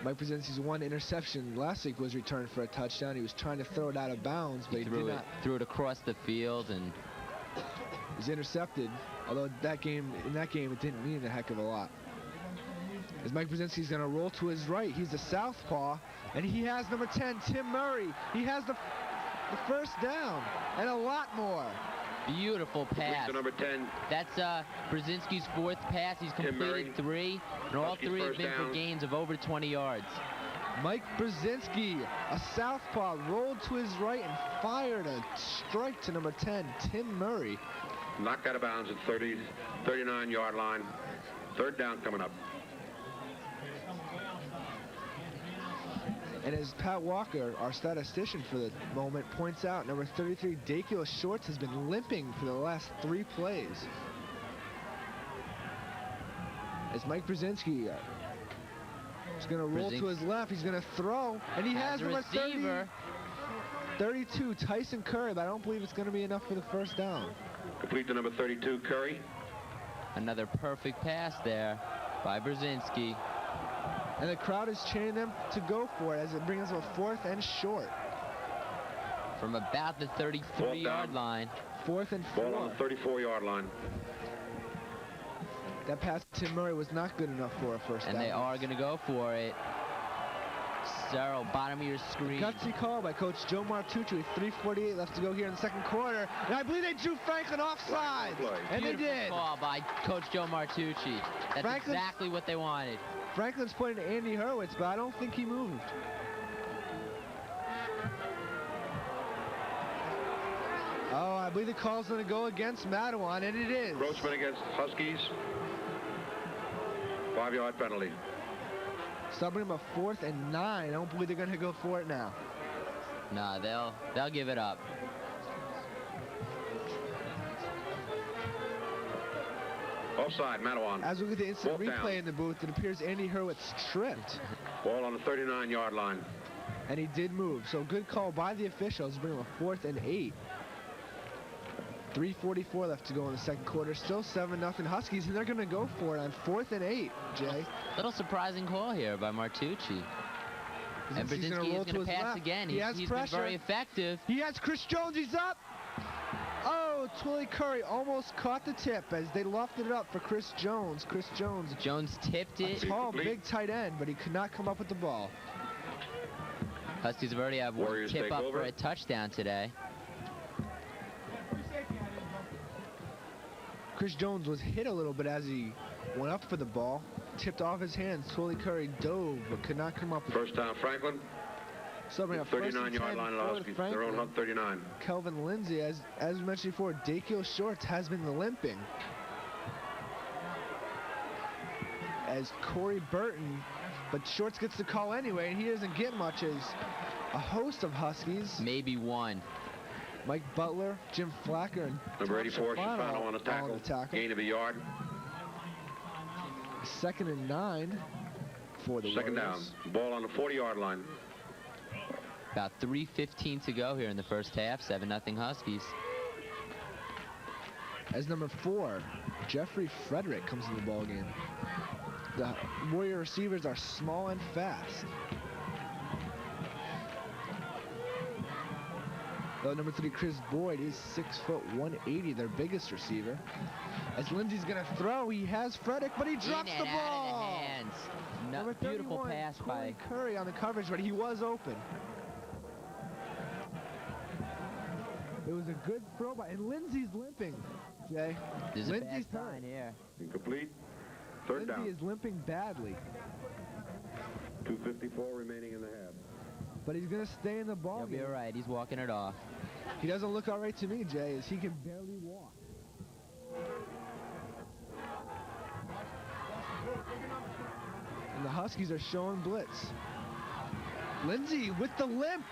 Mike Brzezinski's one interception last week was returned for a touchdown. He was trying to throw it out of bounds, but he did not. Threw it across the field and was intercepted. Although in that game it didn't mean a heck of a lot. As Mike Brzezinski's going to roll to his right, he's a southpaw, and he has number 10, Tim Murray. He has the first down and a lot more. Beautiful pass. To number 10. That's Brzezinski's 4th pass. He's completed 3, and all 3 have been for gains of over 20 yards. Mike Brzezinski, a southpaw, rolled to his right and fired a strike to number 10, Tim Murray. Knocked out of bounds at 39-yard line. 3rd down coming up. And as Pat Walker, our statistician for the moment, points out, number 33, Dakio Shorts, has been limping for the last 3 plays. As Mike Brzezinski is going to roll to his left, he's going to throw, and he has number 32, Tyson Curry, but I don't believe it's going to be enough for the first down. Complete to number 32, Curry. Another perfect pass there by Brzezinski. And the crowd is cheering them to go for it as it brings us a 4th and short. From about the 33-yard line. 4th and 4. Ball on the 34-yard line. That pass to Tim Murray was not good enough for a first down. And they are going to go for it. Cero, bottom of your screen. Gutsy call by Coach Joe Martucci with 3:48 left to go here in the second quarter. And I believe they drew Franklin offside. And they did. Call by Coach Joe Martucci. That's exactly what they wanted. Franklin's pointing to Andy Hurwitz, but I don't think he moved. Oh, I believe the call's going to go against Matawan, and it is. Grossman against Huskies. 5-yard penalty. Stopping him a 4th and 9. I don't believe they're going to go for it now. Nah, they'll give it up. Offside, Matawan. As we get the instant Ball replay down. in the booth, it appears Andy Hurwitz tripped. Ball on the 39-yard line. And he did move. So good call by the officials. Bring him a 4th and 8. 3:44 left to go in the second quarter. Still 7-0 Huskies, and they're going to go for it on 4th and 8, Jay. Little surprising call here by Martucci. And Brzezinski is going to pass again. He's been very effective. He has Chris Jones. He's up. Oh, Twilly Curry almost caught the tip as they lofted it up for Chris Jones. Chris Jones tipped it. A tall, big tight end, but he could not come up with the ball. Huskies have already had one tip up for a touchdown today. Chris Jones was hit a little bit as he went up for the ball. Tipped off his hands. Twilly Curry dove, but could not come up with First down, Franklin. So 39-yard line of Huskies. They're on up 39. Kelvin Lindsay, as we mentioned before, Dakil Shorts has been limping. As Corey Burton, but Shorts gets the call anyway, and he doesn't get much as a host of Huskies. Maybe one. Mike Butler, Jim Flacker, and Number 84, Shafano on the tackle. Gain of a yard. 2nd and 9 for the Second Warriors. down. Ball on the 40-yard line. About 3:15 to go here in the first half. 7-0 Huskies. As number 4, Jeffrey Frederick comes in the ball game. The Warrior receivers are small and fast. Number 3, Chris Boyd is 6 foot 180, their biggest receiver. As Lindsay's gonna throw, he has Frederick, but he drops the ball. Out of the hands. Number Beautiful 31, pass by Curry on the coverage, but he was open. It was a good throw by, and Lindsay's limping, Jay. There's Lindsay's a bad sign here. Incomplete. Third down. Lindsay is limping badly. 2:54 remaining in the half. But he's gonna stay in the ball He'll game. be all right. He's walking it off. He doesn't look all right to me, Jay, as he can barely walk. And the Huskies are showing blitz. Lindsay with the limp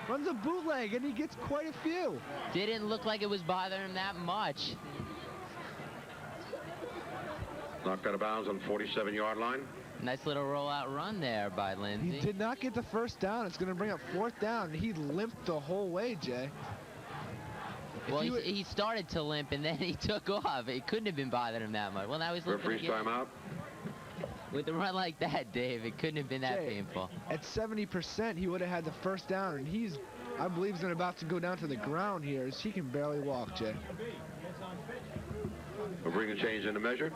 runs a bootleg, and he gets quite a few. Didn't look like it was bothering him that much. Knocked out of bounds on the 47-yard line. Nice little rollout run there by Lindsay. He did not get the first down. It's going to bring up 4th down. He limped the whole way, Jay. Well, he started to limp, and then he took off. It couldn't have been bothering him that much. Well, now he's limping Referee's again. timeout. With a run like that, Dave, it couldn't have been that painful. At 70%, he would have had the first down, and I believe he's about to go down to the ground here as he can barely walk, Jay. We'll bring a change in the measure.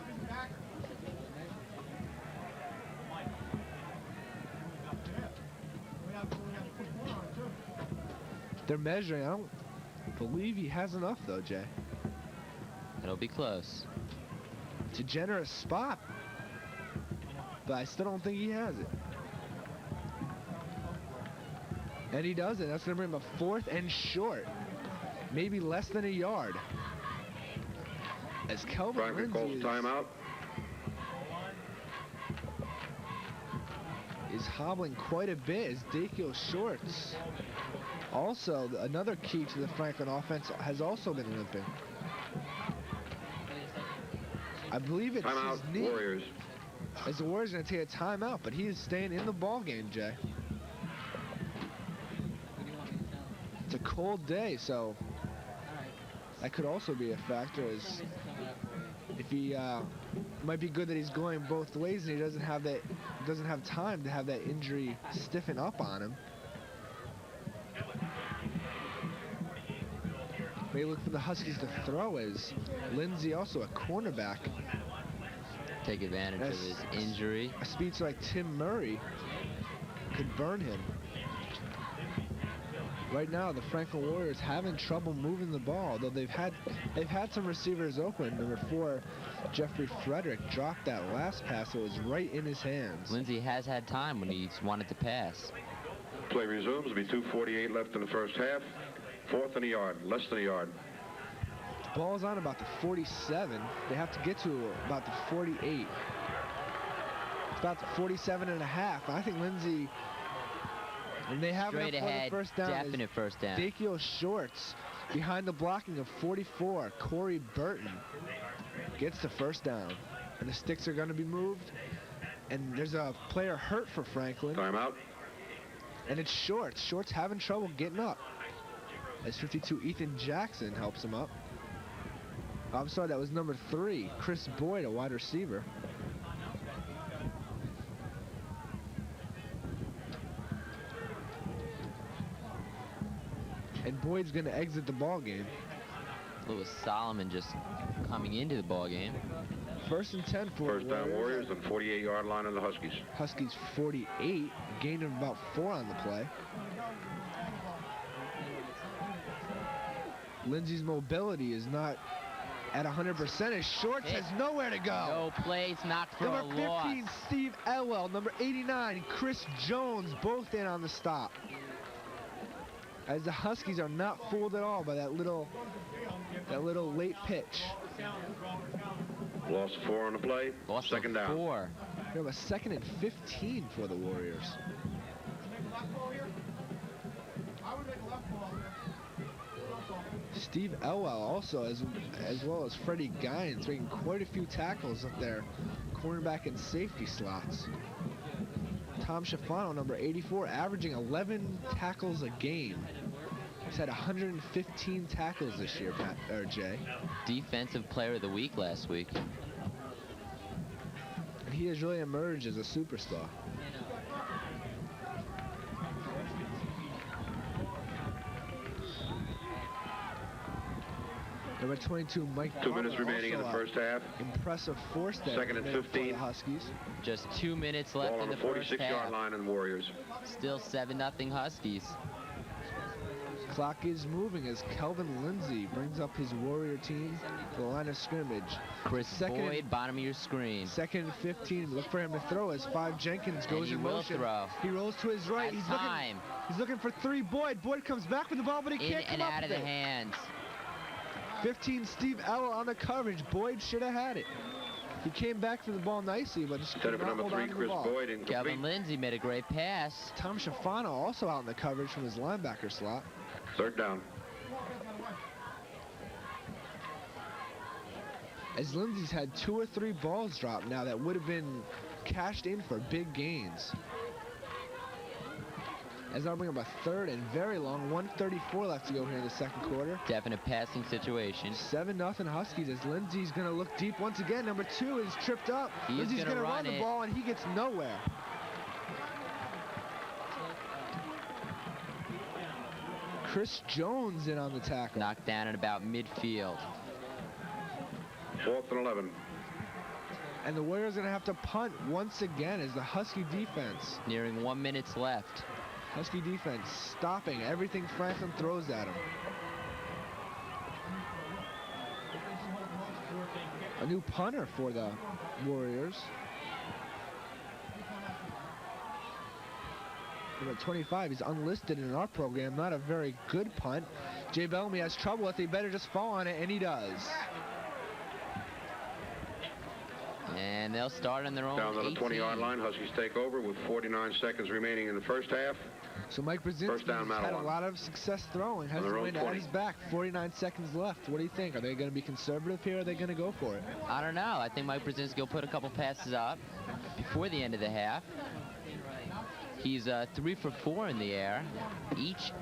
They're measuring. I don't believe he has enough, though, Jay. It'll be close. It's a generous spot, but I still don't think he has it. And he doesn't. That's going to bring him a 4th and short. Maybe less than a yard. As Kelvin Franklin calls Lindsay timeout. is hobbling quite a bit as Dakil Shorts. Also, another key to the Franklin offense has also been limping. I believe it's Timeout, his knee. Warriors. As the Warriors are going to take a timeout, but he is staying in the ball game, Jay. It's a cold day, so that could also be a factor. As if he might be good that he's going both ways, and he doesn't have time to have that injury stiffen up on him. May look for the Huskies to throw as Lindsay, also a cornerback. Take advantage of his injury. A speedster like Tim Murray could burn him. Right now, the Franklin Warriors having trouble moving the ball, though they've had some receivers open. Number 4, Jeffrey Frederick dropped that last pass. It was right in his hands. Lindsey has had time when he's wanted to pass. Play resumes. There'll be 2:48 left in the first half. 4th and a yard, less than a yard. Ball's on about the 47. They have to get to about the 48. It's about the 47 and a half. I think Lindsey, and they have Straight enough for ahead, the first down. definite first down. Dakio Shorts behind the blocking of 44. Corey Burton gets the first down. And the sticks are going to be moved. And there's a player hurt for Franklin. Timeout. And it's Shorts. Shorts having trouble getting up. As 52, Ethan Jackson helps him up. I'm sorry, that was number 3, Chris Boyd, a wide receiver. And Boyd's going to exit the ball game. Lewis Solomon just coming into the ball game. 1st and 10 for First down Warriors on 48-yard line of the Huskies. Huskies 48, gain of about 4 on the play. Lindsey's mobility is not at 100%. As Shorts has nowhere to go. No plays, knocked for Number a loss. 15, Steve Elwell. Number 89, Chris Jones, both in on the stop. As the Huskies are not fooled at all by that little late pitch. Loss of 4 on the play. Loss Second of down. 4. We have a 2nd and 15 for the Warriors. Steve Elwell also, as well as Freddie Guines, making quite a few tackles up there, cornerback and safety slots. Tom Schifano, number 84, averaging 11 tackles a game. He's had 115 tackles this year, Jay. Defensive player of the week last week. And he has really emerged as a superstar. Number 22, Mike 2 minutes Palmer, remaining in the also first half. Impressive force there. 2nd and for the 15. Huskies. Just 2 minutes left Ball in on the the first 46-yard half. line and Warriors. Still 7-0 Huskies. Clock is moving as Kelvin Lindsey brings up his Warrior team to the line of scrimmage. Chris Second Boyd, bottom of your screen. 2nd and 15. Look for him to throw as 5 Jenkins goes he in will motion. throw. He rolls to his right. Has time. He's looking for 3 Boyd. Boyd comes back with the ball, but he In can't come and up out of with the it. hands. 15, Steve Elwell on the coverage. Boyd should have had it. He came back for the ball nicely, but just Set could up for not number hold 3, on to the Chris ball. Boyd, incomplete. Kelvin Lindsey made a great pass. Tom Schifano also out in the coverage from his linebacker slot. 3rd down. As Lindsey's had 2 or 3 balls dropped now that would have been cashed in for big gains. As I'll bring up a 3rd and very long, 1:34 left to go here in the 2nd quarter. Definite passing situation. 7-0 Huskies as Lindsey's going to look deep once again. Number 2 is tripped up. He is Lindsey's gonna going to run run the it. ball and he gets nowhere. Chris Jones in on the tackle. Knocked down at about midfield. 4th and 11. And the Warriors are going to have to punt once again as the Husky defense. Nearing 1 minute left. Husky defense stopping everything Franklin throws at him. A new punter for the Warriors. Number 25, he's unlisted in our program. Not a very good punt. Jay Bellamy has trouble with it. He better just fall on it, and he does. And they'll start on their own Down to the 18. 20-yard line. Huskies take over with 49 seconds remaining in the first half. So Mike First Brzezinski down, has had a Matawan. lot of success throwing. Has On their the own wind at 20. his back. 49 seconds left. What do you think? Are they going to be conservative here, or are they going to go for it? I don't know. I think Mike Brzezinski will put a couple passes up before the end of the half. He's 3 for 4 in the air. Each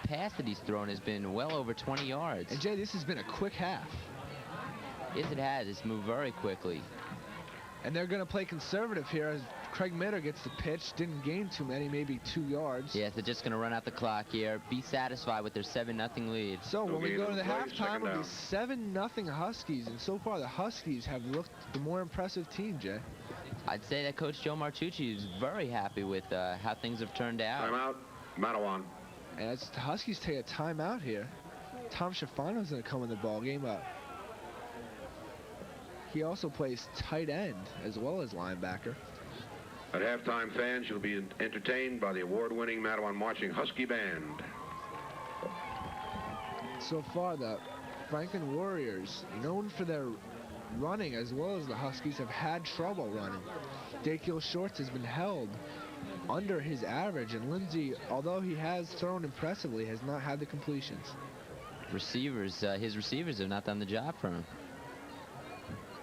pass that he's thrown has been well over 20 yards. And Jay, this has been a quick half. Yes, it has. It's moved very quickly. And they're going to play conservative here as Craig Mitter gets the pitch. Didn't gain too many, maybe 2 yards. Yes, they're just going to run out the clock here. Be satisfied with their 7-0 lead. So No when we gain go to on the the play, halftime, second it'll be down. 7-0 Huskies. And so far, the Huskies have looked the more impressive team, Jay. I'd say that Coach Joe Martucci is very happy with how things have turned out. Timeout, Matawan. And as the Huskies take a timeout here, Tom Schifano's going to come in the ball game. He also plays tight end as well as linebacker. At halftime, fans, you'll be entertained by the award-winning Matawan Marching Husky Band. So far, the Franklin Warriors, known for their running as well as the Huskies, have had trouble running. Dackel Shorts has been held under his average, and Lindsay, although he has thrown impressively, has not had the completions. His receivers have not done the job for him.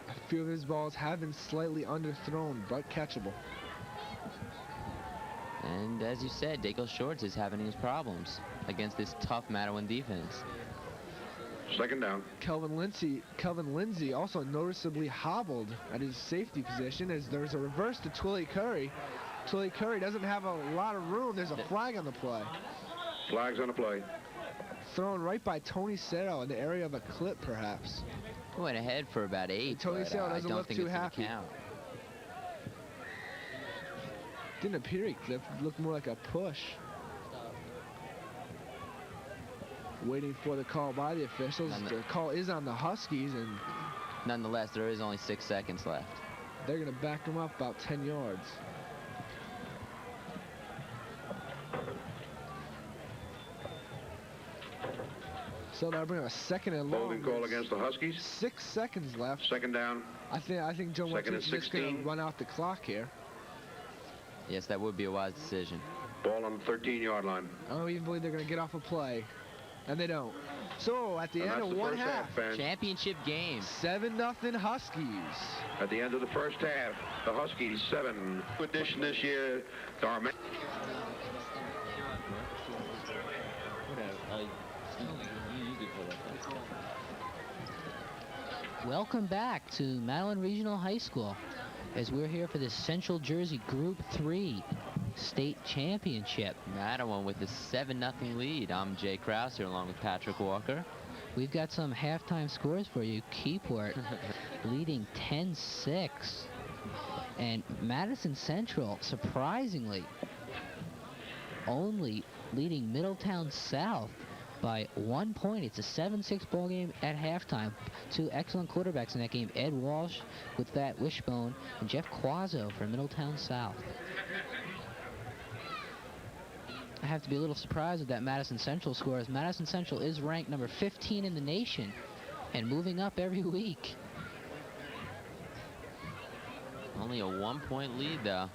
A few of his balls have been slightly underthrown, but catchable. And as you said, Dackel Shorts is having his problems against this tough Matawan defense. Second down. Kelvin Lindsay also noticeably hobbled at his safety position as there's a reverse to Twilly Curry. Twilly Curry doesn't have a lot of room. There's a flag on the play. Flags on the play. Thrown right by Tony Serro in the area of a clip, perhaps. He went ahead for about 8. And Tony Serro doesn't look too happy. Count. Didn't appear he clipped. It looked more like a push. Waiting for the call by the officials. The call is on the Huskies, and nonetheless, there is only 6 seconds left. They're going to back them up about 10 yards. So they'll bring a second and long. Holding call against the Huskies. 6 seconds left. Second down. I think Joe Martinez is going to run out the clock here. Yes, that would be a wise decision. Ball on the 13-yard line. I don't even believe they're going to get off a play. And they don't. So at the end of one half, championship game. 7-0 Huskies. At the end of the first half, the Huskies 7. Addition this year, Darman. Welcome back to Matawan Regional High School as we're here for the Central Jersey Group 3 State Championship. Matawan with a 7-0 lead. I'm Jay Krause here along with Patrick Walker. We've got some halftime scores for you. Keyport leading 10-6. And Madison Central, surprisingly, only leading Middletown South by 1 point. It's a 7-6 ball game at halftime. Two excellent quarterbacks in that game, Ed Walsh with that wishbone and Jeff Quazzo from Middletown South. I have to be a little surprised with that Madison Central score, as Madison Central is ranked number 15 in the nation and moving up every week. Only a 1 point lead though.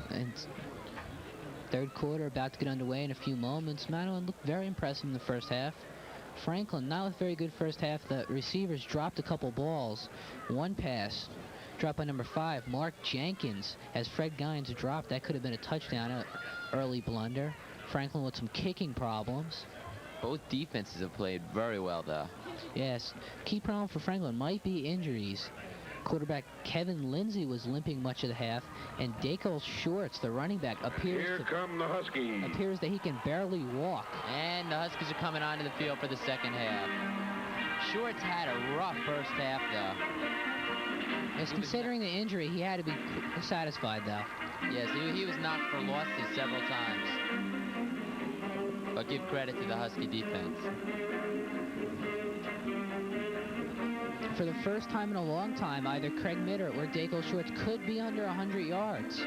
And third quarter about to get underway in a few moments. Matawan looked very impressive in the first half. Franklin, not a very good first half. The receivers dropped a couple balls. One pass dropped by number 5, Mark Jenkins, as Fred Gines dropped. That could have been a touchdown, an early blunder. Franklin with some kicking problems. Both defenses have played very well, though. Yes. Key problem for Franklin might be injuries. Quarterback Kevin Lindsay was limping much of the half, and Dackel Shorts, the running back, appears that he can barely walk. And the Huskies are coming onto the field for the second half. Shorts had a rough first half, though. Yes, considering the injury, he had to be satisfied, though. Yes, he was knocked for losses several times. But give credit to the Husky defense. For the first time in a long time, either Craig Mitter or Dackel Shorts could be under 100 yards.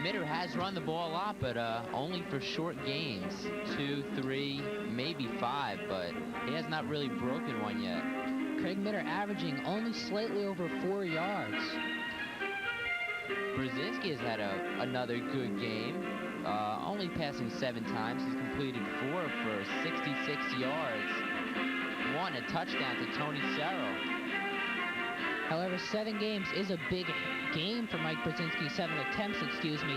Mitter has run the ball a lot, but only for short gains. 2, 3, maybe 5, but he has not really broken one yet. Craig Mitter averaging only slightly over 4 yards. Brzezinski has had another good game, only passing 7 times. He's completed 4 for 66 yards. 1 a touchdown to Tony Serro. However, 7 games is a big game for Mike Brzezinski. 7 attempts, excuse me.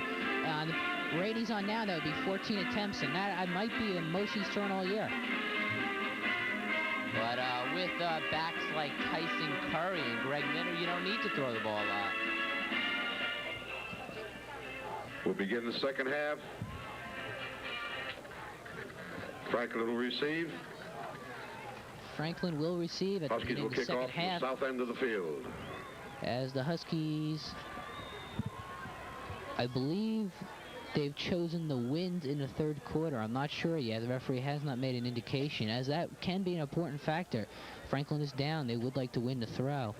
The rate he's on now, that would be 14 attempts, and that might be the most he's thrown all year. But with backs like Tyson Curry and Greg Mitter, you don't need to throw the ball a lot. We'll begin the second half. Franklin will receive. Franklin will receive at the Huskies beginning will of the kick second off from the half. south end of the field. As the Huskies, I believe they've chosen the wind in the third quarter. I'm not sure yet. The referee has not made an indication, as that can be an important factor. Franklin is down. They would like to win the throw.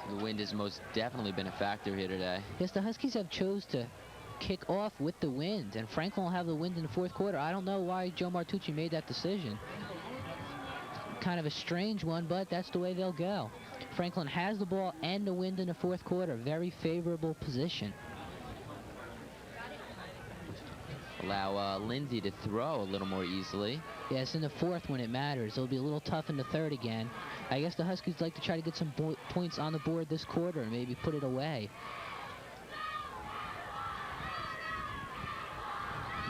The wind has most definitely been a factor here today. Yes, the Huskies have chose to kick off with the wind, and Franklin will have the wind in the fourth quarter. I don't know why Joe Martucci made that decision. Kind of a strange one, but that's the way they'll go. Franklin has the ball and the wind in the fourth quarter. Very favorable position. Allow Lindsay to throw a little more easily. Yes, in the fourth when it matters. It'll be a little tough in the third again. I guess the Huskies like to try to get some points on the board this quarter and maybe put it away.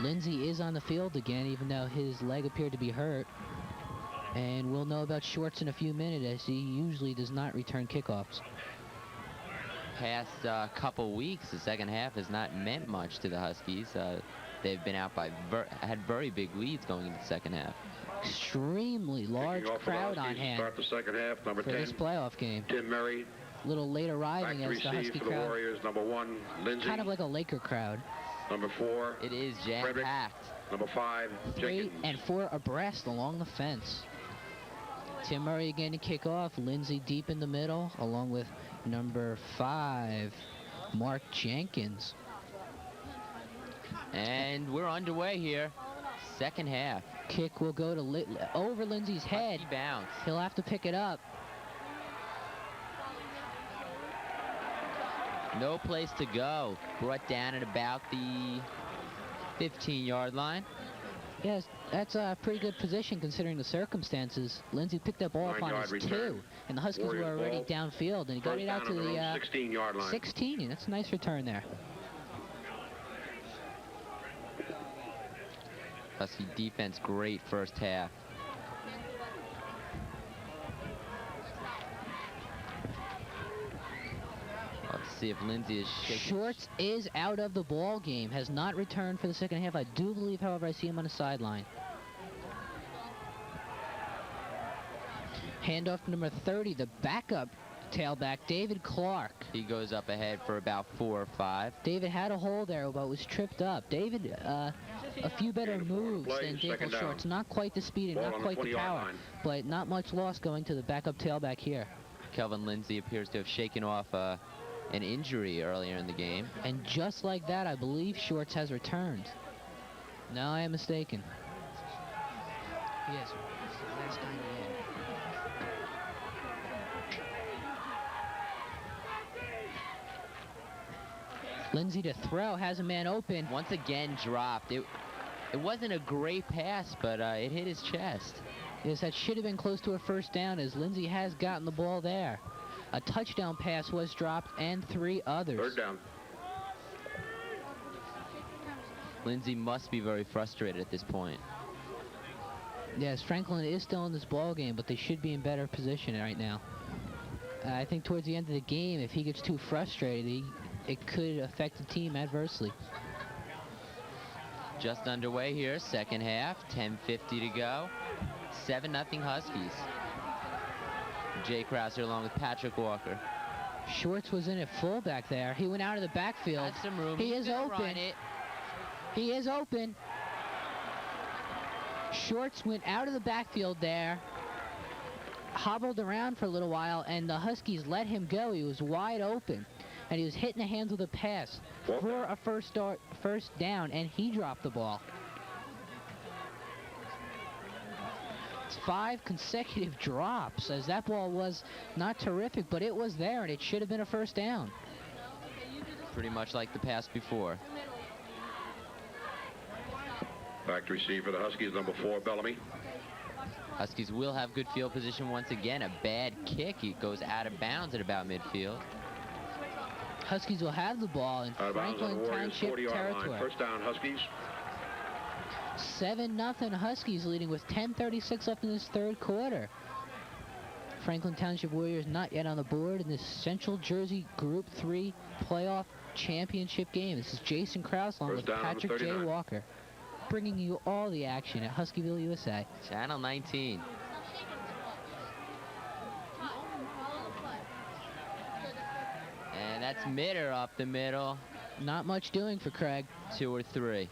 Lindsay is on the field again, even though his leg appeared to be hurt. And we'll know about Shorts in a few minutes, as he usually does not return kickoffs. Past couple weeks, the second half has not meant much to the Huskies. They've been out by had very big leads going into the second half. Extremely large crowd on hand start the second half. Number for 10, this playoff game. Tim Murray. A little late arriving as the Husky for the crowd. Warriors. Number 1, Lindsay. Kind of like a Laker crowd. Number 4, It is jam-packed. Number 5, 3 Jenkins. and 4 abreast along the fence. Tim Murray again to kick off. Lindsay deep in the middle, along with number 5, Mark Jenkins. And we're underway here. Second half. Kick will go to over Lindsay's head. Husky bounce. He'll have to pick it up. No place to go. Brought down at about the 15-yard line. Yes, that's a pretty good position considering the circumstances. Lindsay picked that ball up on his 2, and the Huskies were already downfield, and he got it out to the 16-yard line. 16, and that's a nice return there. Husky defense, great first half. Let's see if Lindsay is shaking. Shorts is out of the ball game, has not returned for the second half. I do believe, however, I see him on the sideline. Handoff to number 30, the backup tailback, David Clark. He goes up ahead for about 4 or 5. David had a hole there, but was tripped up. David, a few better moves than Dave Shorts. Not quite the speed and not quite the power, but not much loss going to the backup tailback here. Kelvin Lindsay appears to have shaken off an injury earlier in the game. And just like that, I believe Shorts has returned. No, I am mistaken. Yes, last time he did. Lindsay to throw, has a man open. Once again dropped. It wasn't a great pass, but it hit his chest. Yes, that should have been close to a first down, as Lindsay has gotten the ball there. A touchdown pass was dropped, and 3 others. Third down. Lindsay must be very frustrated at this point. Yes, Franklin is still in this ball game, but they should be in better position right now. I think towards the end of the game, if he gets too frustrated, it could affect the team adversely. Just underway here, second half, 10:50 to go. 7-0 Huskies. Jay Krauser along with Patrick Walker. Shorts was in at fullback there. He went out of the backfield. Got some room. He is open. He is open. Shorts went out of the backfield there, hobbled around for a little while, and the Huskies let him go. He was wide open, and he was hitting the hands with a pass for a first down, and he dropped the ball. It's 5 consecutive drops, as that ball was not terrific, but it was there, and it should have been a first down. Pretty much like the pass before. Back to receive for the Huskies, number 4, Bellamy. Huskies will have good field position once again. A bad kick. It goes out of bounds at about midfield. Huskies will have the ball in Franklin Township territory. First down, Huskies. 7-0 Huskies, leading with 10:36 left in this third quarter. Franklin Township Warriors not yet on the board in this Central Jersey Group 3 playoff championship game. This is Jason Krause along with First down, number Patrick J. 39. Walker, bringing you all the action at Huskyville, USA. Channel 19. And that's Mitter up the middle. Not much doing for Craig. 2 or 3.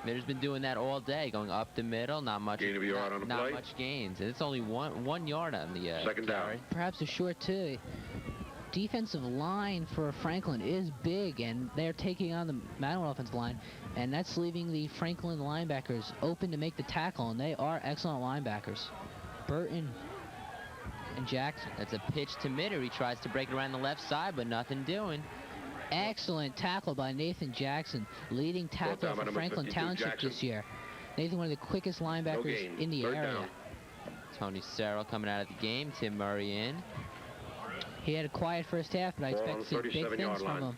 Mitter's been doing that all day, going up the middle, not much. Gain of a yard on the not play. much gains, and it's only one yard on the Second down. carry. Perhaps a short two. Defensive line for Franklin is big, and they're taking on the Matawan offensive line, and that's leaving the Franklin linebackers open to make the tackle, and they are excellent linebackers. Burton and Jackson. That's a pitch to Mitter. He tries to break it around the left side, but nothing doing. Excellent tackle by Nathan Jackson, leading tackler for Franklin Township this year. Nathan, one of the quickest linebackers in the area. Down. Tony Serrell coming out of the game. Tim Murray in. He had a quiet first half, but I Ball expect on to see the big 37-yard things from line. him.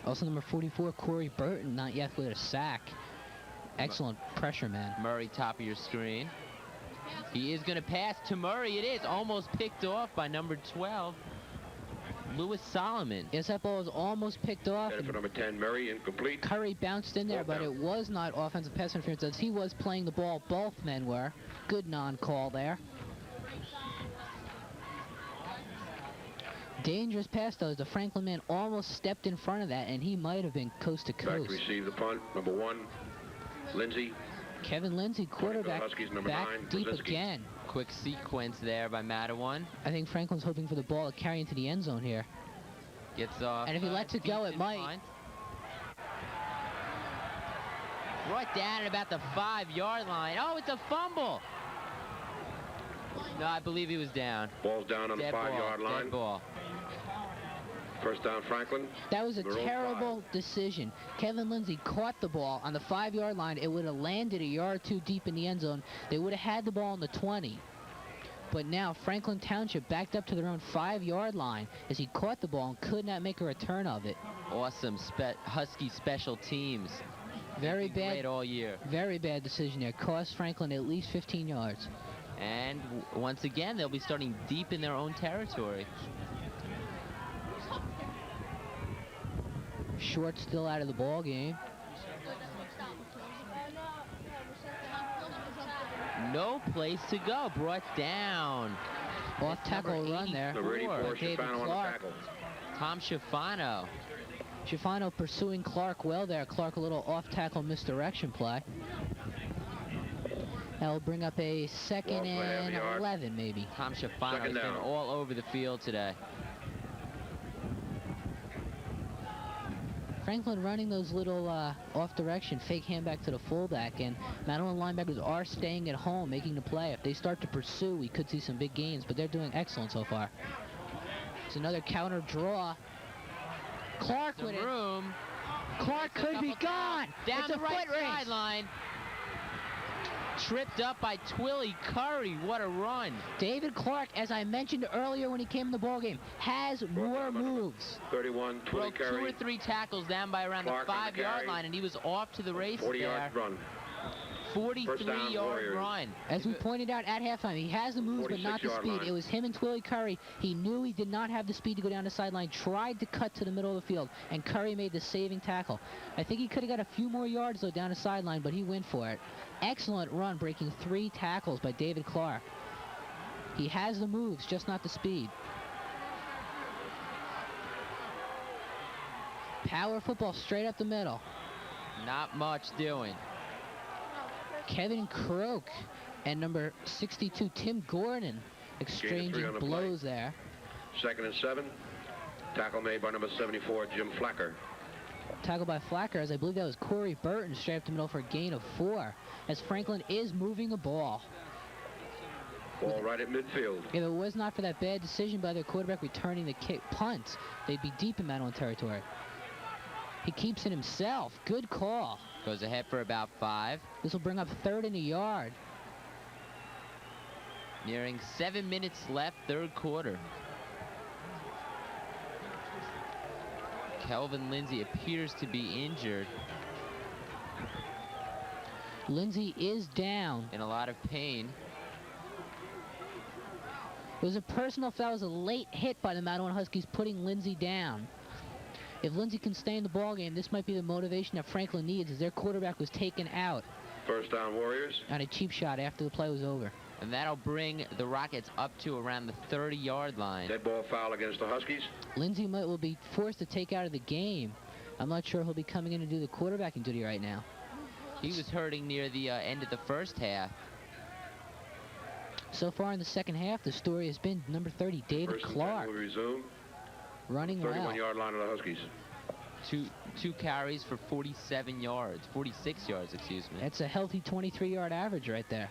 Also, number 44, Corey Burton, not yet with a sack. Excellent pressure, man. Murray, top of your screen. He is going to pass to Murray. It is almost picked off by number 12, Lewis Solomon. Yes, that ball was almost picked off. Headed for number 10, Murray, incomplete. Curry bounced in there, but it was not offensive pass interference as he was playing the ball. Both men were. Good non-call there. Dangerous pass, though, as the Franklin man almost stepped in front of that, and he might have been coast to Back coast. to receive the punt, number 1, Lindsay. Kevin Lindsay, quarterback, Huskies, number back 9, deep Brzezinski. again. Quick sequence there by Matawan. I think Franklin's hoping for the ball to carry into the end zone here. Gets off. And if he lets it go, it decent might. punt. Right down at about the 5-yard line. Oh, it's a fumble. No, I believe he was down. Ball's down on Dead the 5-yard ball. line. Dead ball. First down, Franklin. That was a Number 05. terrible decision. Kevin Lindsay caught the ball on the 5-yard line. It would have landed a yard or two deep in the end zone. They would have had the ball on the 20. But now Franklin Township backed up to their own 5-yard line as he caught the ball and could not make a return of it. Awesome Husky special teams. Very Been bad. great all year. Very bad decision there. Cost Franklin at least 15 yards. And once again, they'll be starting deep in their own territory. Short still out of the ball game. No place to go. Brought down. Off tackle run there. Number 84, David Schifano on the Clark. tackle. Tom Schifano. Schifano pursuing Clark well there. Clark a little off tackle misdirection play. That will bring up a second Ball play, half and a yard. 11 maybe. Tom Schifano has Second been down. all over the field today. Franklin running those little off direction fake hand back to the fullback, and Matawan linebackers are staying at home making the play. If they start to pursue, we could see some big gains, but they're doing excellent so far. It's another counter draw. Clark The with it. room. Clark could be gone. Down It's the a right foot race. sideline. Tripped up by Twilly Curry. What a run. David Clark, as I mentioned earlier when he came in the ballgame, has more moves. 31, Twilly Broke 2 or Curry. 3 tackles down by around Clark the on the 5-yard carry. line, and he was off to the races 40-yard there. run. First down, 43-yard Warriors. run. As we pointed out at halftime, he has the moves but not the 46-yard speed. line. It was him and Twilly Curry. He knew he did not have the speed to go down the sideline, tried to cut to the middle of the field, and Curry made the saving tackle. I think he could have got a few more yards, though, down the sideline, but he went for it. Excellent run, breaking 3 tackles by David Clark. He has the moves, just not the speed. Power football straight up the middle. Not much doing. Kevin Croak and number 62, Tim Gordon, exchanging on the blows there. Second and 7. Tackle made by number 74, Jim Flacker. Tackle by Flacker, as I believe that was Corey Burton, straight up the middle for a gain of 4, as Franklin is moving the ball. Ball right at midfield. If it was not for that bad decision by their quarterback returning the kick punt, they'd be deep in Matawan territory. He keeps it himself. Good call. Goes ahead for about 5. This will bring up 3rd and a yard. Nearing 7 minutes left, 3rd quarter. Kelvin Lindsay appears to be injured. Lindsay is down. In a lot of pain. It was a personal foul. It was a late hit by the Matawan Huskies, putting Lindsay down. If Lindsay can stay in the ballgame, this might be the motivation that Franklin needs, as their quarterback was taken out. First down, Warriors. On a cheap shot after the play was over. And that'll bring the Rockets up to around the 30-yard line. Dead ball foul against the Huskies. Lindsay will be forced to take out of the game. I'm not sure he'll be coming in to do the quarterbacking duty right now. He was hurting near the end of the first half. So far in the second half, the story has been number 30, David Clark. Will resume. Running well. 31-yard line of the Huskies. Two carries for 46 yards, excuse me. That's a healthy 23-yard average right there.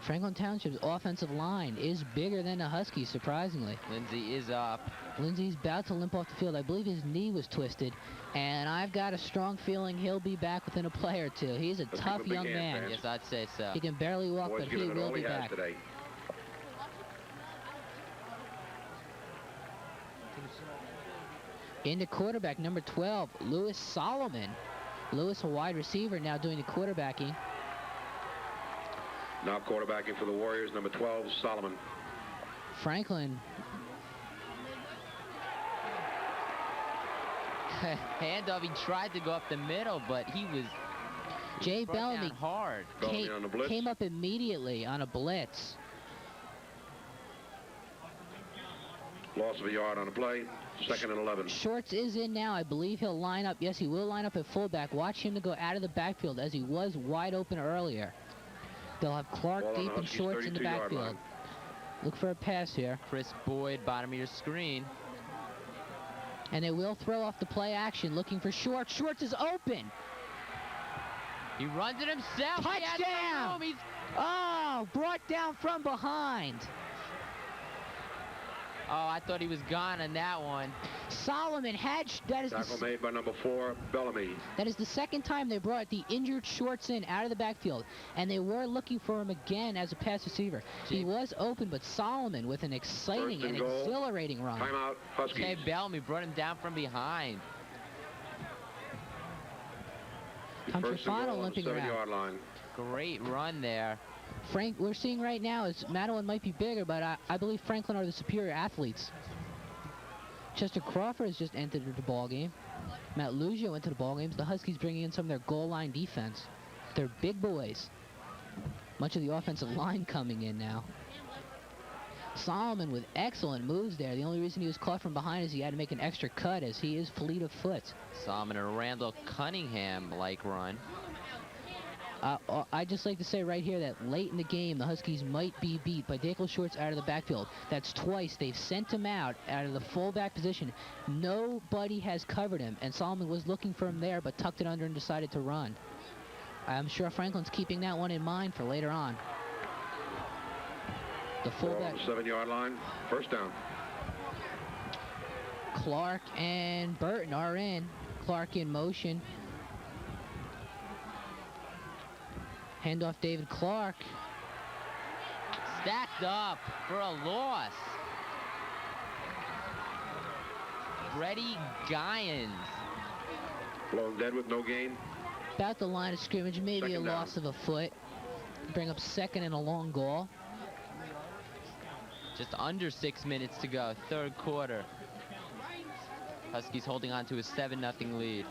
Franklin Township's offensive line is bigger than the Huskies, surprisingly. Lindsay is up. Lindsay's about to limp off the field. I believe his knee was twisted, and I've got a strong feeling he'll be back within a play or two. He's a tough young man. Yes, I'd say so. He can barely walk, but he will be back. Today. Into quarterback, number 12, Lewis Solomon. Lewis, a wide receiver, now doing the quarterbacking. Now quarterbacking for the Warriors, number 12, Solomon. Franklin. Handoff, he tried to go up the middle, but he was Jay Bellamy hard. Came up immediately on a blitz. Loss of a yard on the play. Second and 11. Shorts is in now. I believe he'll line up. Yes, he will line up at fullback. Watch him to go out of the backfield, as he was wide open earlier. They'll have Clark deep and Shorts in the backfield. Look for a pass here. Chris Boyd, bottom of your screen. And they will throw off the play action, looking for Shorts. Shorts is open. He runs it himself. Touchdown! Oh, brought down from behind. Oh, I thought he was gone on that one. Solomon had... Tackle made by number 4, Bellamy. That is the second time they brought the injured Shorts in out of the backfield, and they were looking for him again as a pass receiver. He was open, but Solomon with an exciting and exhilarating run. Timeout, Huskies. Hey, Bellamy brought him down from behind. Contrafano limping around. 7-yard line. Great run there. Frank, we're seeing right now is Matawan might be bigger, but I believe Franklin are the superior athletes. Chester Crawford has just entered the ball game. Matt Lugio into the ball games. The Huskies bringing in some of their goal line defense. They're big boys. Much of the offensive line coming in now. Solomon with excellent moves there. The only reason he was caught from behind is he had to make an extra cut, as he is fleet of foot. Solomon, a Randall Cunningham-like run. I'd just like to say right here that late in the game, the Huskies might be beat by Dackel Shorts out of the backfield. That's twice they've sent him out of the fullback position. Nobody has covered him, and Solomon was looking for him there, but tucked it under and decided to run. I'm sure Franklin's keeping that one in mind for later on. The fullback... 7-yard line, first down. Clark and Burton are in. Clark in motion. Handoff David Clark. Stacked up for a loss. Freddie Gyens. Blown dead with no gain. About the line of scrimmage, maybe a loss of a foot. Bring up second and a long goal. Just under 6 minutes to go, third quarter. Huskies holding on to a 7-0 lead.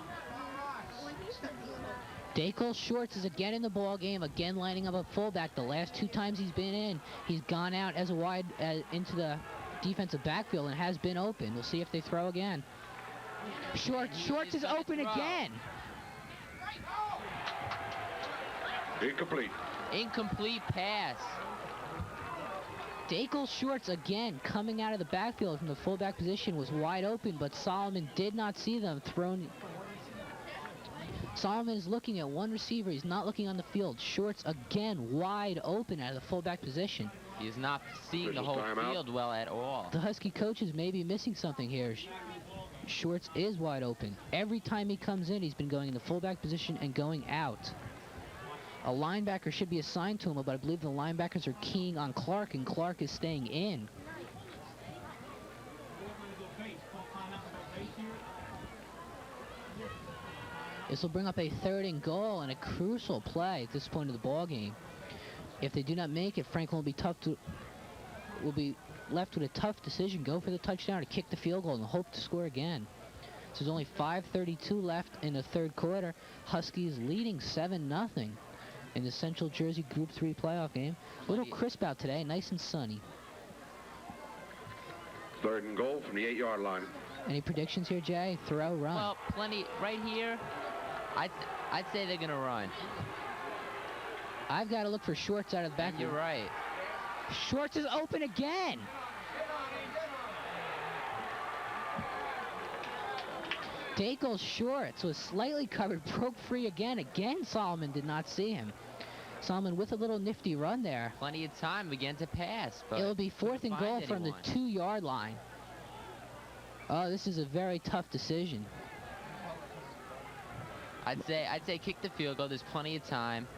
Dackel Shorts is again in the ball game, again lining up a fullback. The last 2 times he's been in, he's gone out as a wide into the defensive backfield and has been open. We'll see if they throw again. Shorts is open again. Incomplete. Incomplete pass. Dackel Shorts again coming out of the backfield from the fullback position was wide open, but Solomon did not see them thrown. Solomon is looking at one receiver. He's not looking on the field. Shorts again wide open out of the fullback position. He is not seeing the whole field well at all. The Husky coaches may be missing something here. Shorts is wide open. Every time he comes in, he's been going in the fullback position and going out. A linebacker should be assigned to him, but I believe the linebackers are keying on Clark, and Clark is staying in. This will bring up a 3rd and goal and a crucial play at this point of the ball game. If they do not make it, Franklin will be left with a tough decision. Go for the touchdown or kick the field goal and hope to score again. So there's only 5:32 left in the third quarter. Huskies leading 7-0 in the Central Jersey Group 3 playoff game. A little crisp out today, nice and sunny. 3rd and goal from the 8-yard line. Any predictions here, Jay? Throw, run. Well, plenty right here. I'd say they're gonna run. I've got to look for Shorts out of the back. You're right. Shorts is open again. Dakel's Shorts was slightly covered, broke free again. Again, Solomon did not see him. Solomon with a little nifty run there. Plenty of time again to pass. But it'll be 4th and goal from the 2-yard line. Oh, this is a very tough decision. I'd say kick the field goal. There's plenty of time.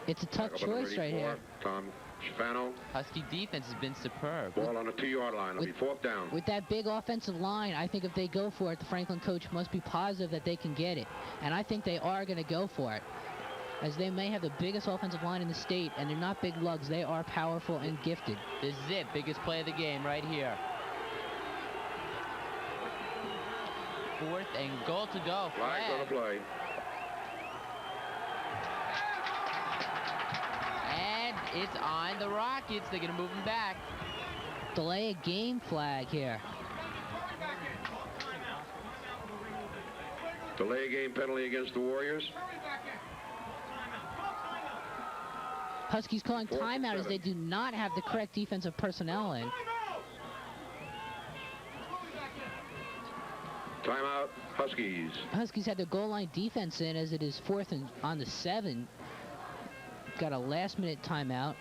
It's a tough choice right here. Tom Schifano. Husky defense has been superb. Ball on the 2-yard line. It'll be 4th down. With that big offensive line, I think if they go for it, the Franklin coach must be positive that they can get it. And I think they are going to go for it, as they may have the biggest offensive line in the state, and they're not big lugs. They are powerful and gifted. This is it. Biggest play of the game right here. 4th and goal to go. Flag on the play. And it's on the Rockets. They're going to move them back. Delay a game flag here. Delay a game penalty against the Warriors. Huskies calling timeout as they do not have the correct defensive personnel in. Timeout, Huskies. Huskies had their goal line defense in as it is 4th and on the 7. Got a last-minute timeout.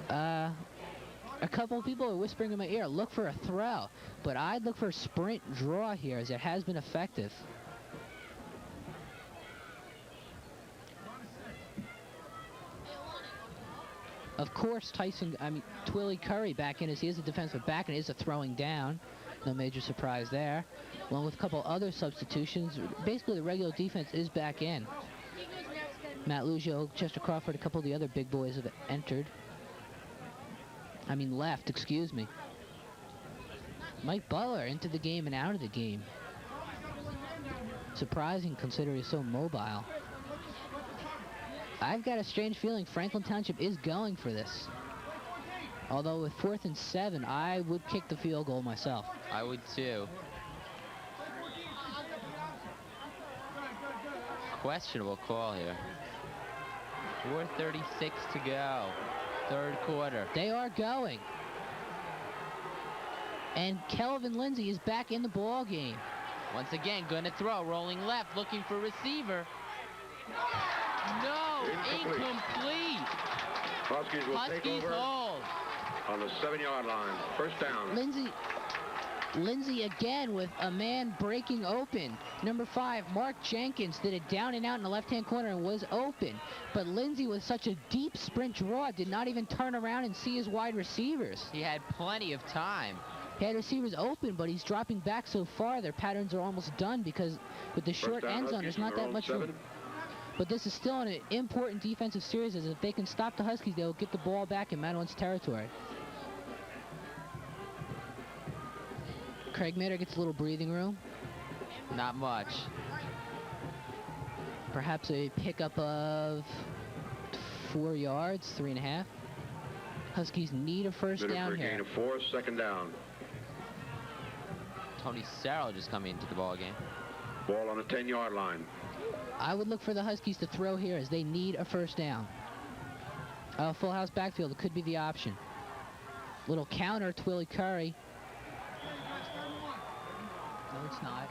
A couple of people are whispering in my ear, look for a throw. But I'd look for a sprint draw here, as it has been effective. Of course, Twilly Curry back in as he is a defensive back, and it is a throwing down. No major surprise there. Along with a couple other substitutions, basically the regular defense is back in. Matt Lugio, Chester Crawford, a couple of the other big boys have entered. Left, excuse me. Mike Butler into the game and out of the game. Surprising considering he's so mobile. I've got a strange feeling Franklin Township is going for this. Although with 4th and 7, I would kick the field goal myself. I would too. Questionable call here. 4:36 to go. 3rd quarter. They are going. And Kelvin Lindsay is back in the ball game. Once again, going to throw, rolling left, looking for receiver. No, incomplete. Huskies will take over hold. On the 7-yard line. 1st down. Lindsay again with a man breaking open. Number 5, Mark Jenkins, did it down and out in the left-hand corner and was open. But Lindsay, with such a deep sprint draw, did not even turn around and see his wide receivers. He had plenty of time. He had receivers open, but he's dropping back so far, their patterns are almost done because with the short end zone, there's not that much room. But this is still an important defensive series, as if they can stop the Huskies, they'll get the ball back in Matawan's territory. Craig Mitter gets a little breathing room. Not much. Perhaps a pickup of 4 yards, 3.5. Huskies need a first down here. Gain of 4, 2nd down. Tony Serrell just coming into the ball game. Ball on the 10-yard line. I would look for the Huskies to throw here as they need a first down. Full house backfield, it could be the option. Little counter, Twilly Curry. No, it's not.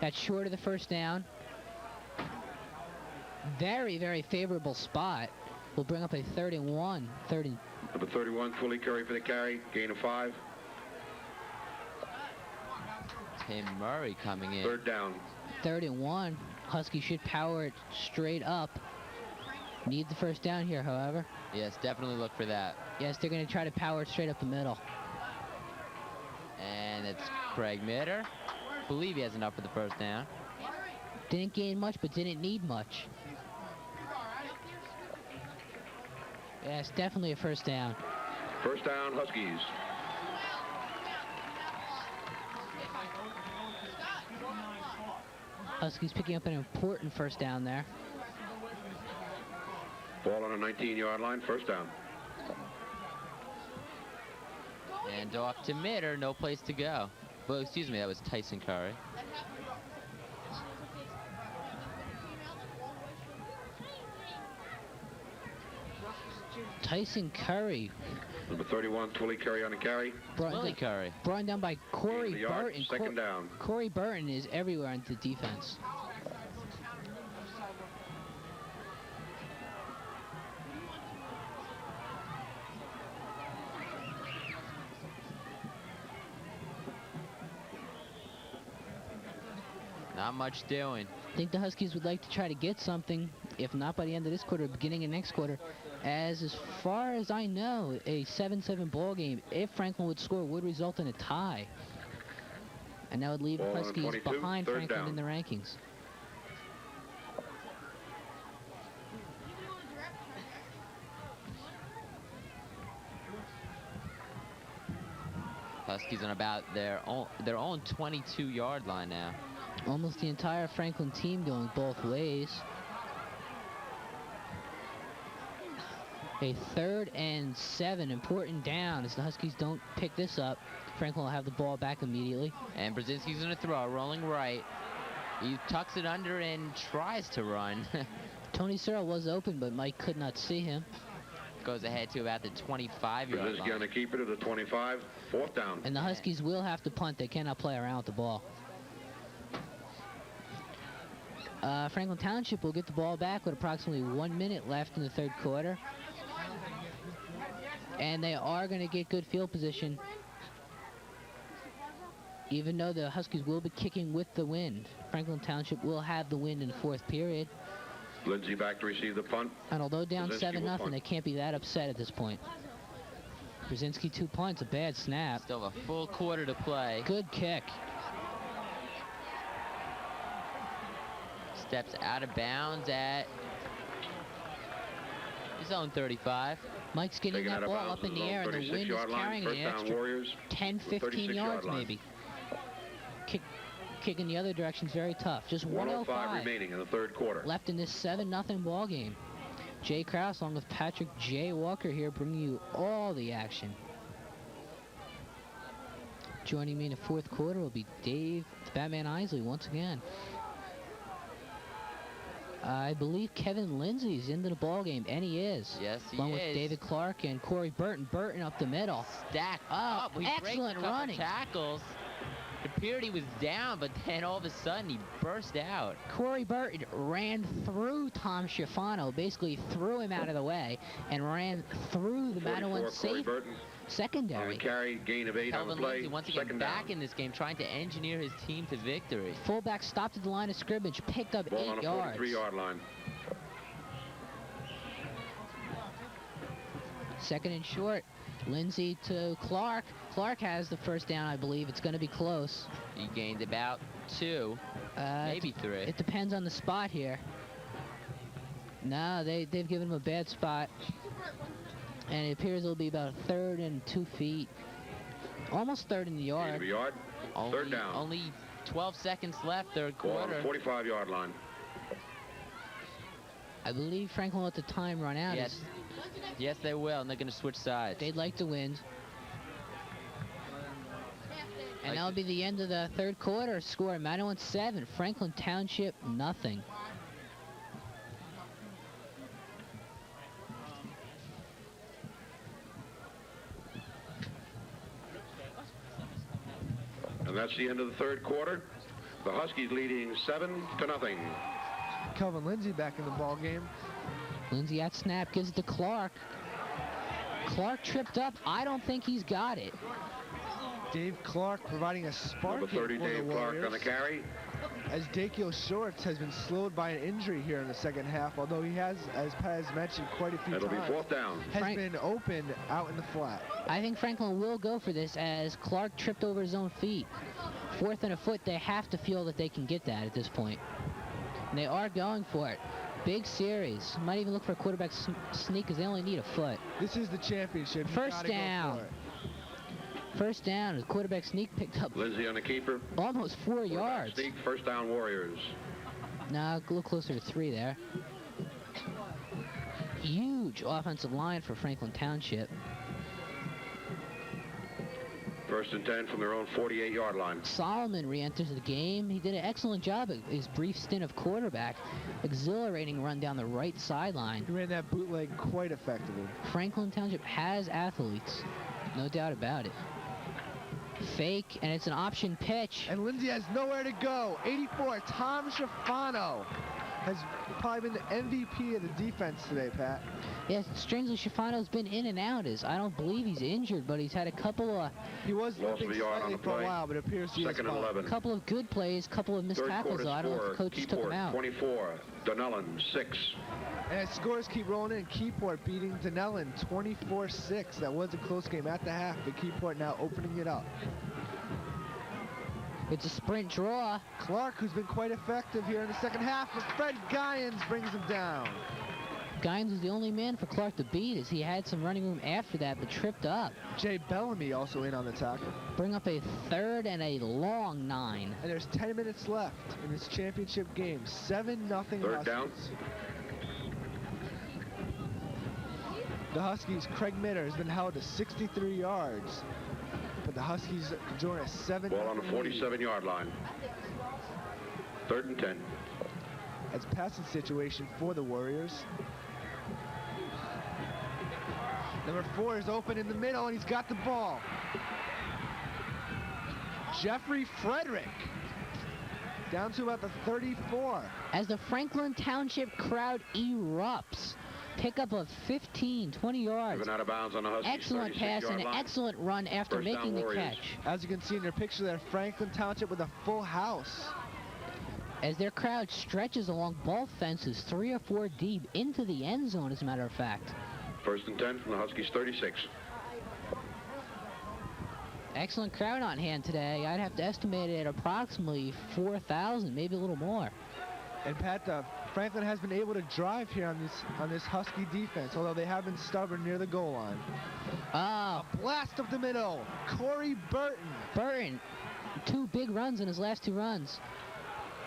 That's short of the first down. Very, very favorable spot. We'll bring up a 3rd and 1. Number 31, Twilly Curry for the carry. Gain of 5. Tim Murray coming in. 3rd down. 3rd and 1. Huskies should power it straight up. Need the first down here, however. Yes, definitely look for that. Yes, they're going to try to power it straight up the middle. And it's Craig Mitter. Believe he has enough for the first down. Didn't gain much, but didn't need much. Yeah, it's definitely a first down. First down, Huskies. Huskies picking up an important first down there. Ball on a 19-yard line, first down. And off to Mitter, no place to go. Well, excuse me, that was Tyson Curry. Tyson Curry. Number 31, Twillie Curry on the carry. Twillie Curry. Brought down by Corey Burton. Second down. Corey Burton is everywhere into defense. Not much doing. I think the Huskies would like to try to get something, if not by the end of this quarter, beginning of next quarter. As far as I know, a 7-7 ball game, if Franklin would score, would result in a tie. And that would leave the Huskies behind Franklin in the rankings. Huskies on about their own 22-yard line now. Almost the entire Franklin team going both ways. A 3rd and 7, important down. As the Huskies don't pick this up, Franklin will have the ball back immediately. And Brzezinski's going to throw, rolling right. He tucks it under and tries to run. Tony Searle was open, but Mike could not see him. Goes ahead to about the 25-yard line. Brzezinski going to keep it at the 25, fourth down. And the Huskies will have to punt. They cannot play around with the ball. Franklin Township will get the ball back with approximately 1 minute left in the 3rd quarter. And they are going to get good field position, even though the Huskies will be kicking with the wind. Franklin Township will have the wind in the 4th period. Lindsey back to receive the punt. And although down 7-0, they can't be that upset at this point. Brzezinski 2 punts, a bad snap. Still a full quarter to play. Good kick. Steps out of bounds at his own 35. Mike's getting that ball up in the air, and the wind is carrying an extra 10, 15 yards maybe. Kick in the other direction is very tough. Just 1:05 remaining in the 3rd quarter. Left in this 7-0 ball game. Jay Krause along with Patrick J. Walker here bringing you all the action. Joining me in the 4th quarter will be Dave the Batman Isley once again. I believe Kevin Lindsey's into the ball game, and he is. Yes, he along is. with David Clark and Corey Burton. Burton up the middle. Stack up. Excellent running. Tackles. It appeared he was down, but then all of a sudden he burst out. Corey Burton ran through Tom Schifano, basically threw him out of the way, and ran through the Matawan secondary. Carry, gain of 8 on the play. Lindsey once again back in this game, trying to engineer his team to victory. Fullback stopped at the line of scrimmage, picked up 8 yards. 43-yard line. 2nd and short. Lindsey to Clark. Clark has the first down, I believe. It's going to be close. He gained about 2, maybe 3. It depends on the spot here. No, they've given him a bad spot. And it appears it'll be about a 3rd and 2 feet. Almost 3rd in the yard. Third down. Only 12 seconds left, 3rd quarter. 45-yard line. I believe Franklin let the time run out. Yes. Yes, they will, and they're going to switch sides. They'd like to win. And that'll be the end of the 3rd quarter. Score Matawan 7, Franklin Township nothing. And that's the end of the 3rd quarter. The Huskies leading 7-0. Kelvin Lindsey back in the ball game. Lindsey at snap, gives it to Clark. Clark tripped up. I don't think he's got it. Dave Clark providing a spark. Number 30, Dave Clark on the carry. As Dakio Shorts has been slowed by an injury here in the 2nd half, although he has, as Pat has mentioned quite a few times, It'll be 4th down. Has been open out in the flat. I think Franklin will go for this as Clark tripped over his own feet. 4th and a foot, they have to feel that they can get that at this point. And they are going for it. Big series. Might even look for a quarterback sneak because they only need a foot. This is the championship. You First gotta down. go for it. First down. The quarterback sneak picked up Lindsay on the keeper. almost 4 yards. Sneak, first down Warriors. Now a little closer to 3 there. Huge offensive line for Franklin Township. First and 10 from their own 48-yard line. Solomon re-enters the game. He did an excellent job at his brief stint of quarterback. Exhilarating run down the right sideline. He ran that bootleg quite effectively. Franklin Township has athletes. No doubt about it. Fake, and it's an option pitch. And Lindsay has nowhere to go. 84, Tom Schifano has probably been the MVP of the defense today, Pat. Yes, strangely, Schifano's been in and out. I don't believe he's injured, but he's had a couple of... He was Loss of a yard on the for a play. while, but it appears he is Second and fine. 11. couple of good plays, couple of missed Third tackles, quarter though. I don't know if the score. coach took him Keyport, out. 24. Dunellen, 6. And as scores keep rolling in, Keyport beating Denellen 24-6. That was a close game at the half, but Keyport now opening it up. It's a sprint draw. Clark, who's been quite effective here in the second half, but Fred Gyens brings him down. Gyens was the only man for Clark to beat as he had some running room after that, but tripped up. Jay Bellamy also in on the tackle. Bring up a 3rd and a long 9. And there's 10 minutes left in this championship game. 7-0 Third down. Huskies. The Huskies, Craig Mitter has been held to 63 yards. But the Huskies join a 7-0 Ball on the 47-yard line. Third and 10. It's a passing situation for the Warriors. Number 4 is open in the middle, and he's got the ball. Jeffrey Frederick down to about the 34. As the Franklin Township crowd erupts. Pickup of 15, 20 yards. Driven out of bounds on the Huskies. Excellent pass and an excellent run after First down, making the Warriors. catch. As you can see in your picture there, Franklin Township with a full house. As their crowd stretches along both fences, 3 or 4 deep, into the end zone, as a matter of fact. First and 10 from the Huskies 36. Excellent crowd on hand today. I'd have to estimate it at approximately 4,000, maybe a little more. And Pat, Franklin has been able to drive here on this Husky defense, although they have been stubborn near the goal line. Oh, Blast up the middle, Corey Burton. Burton, 2 big runs in his last 2 runs.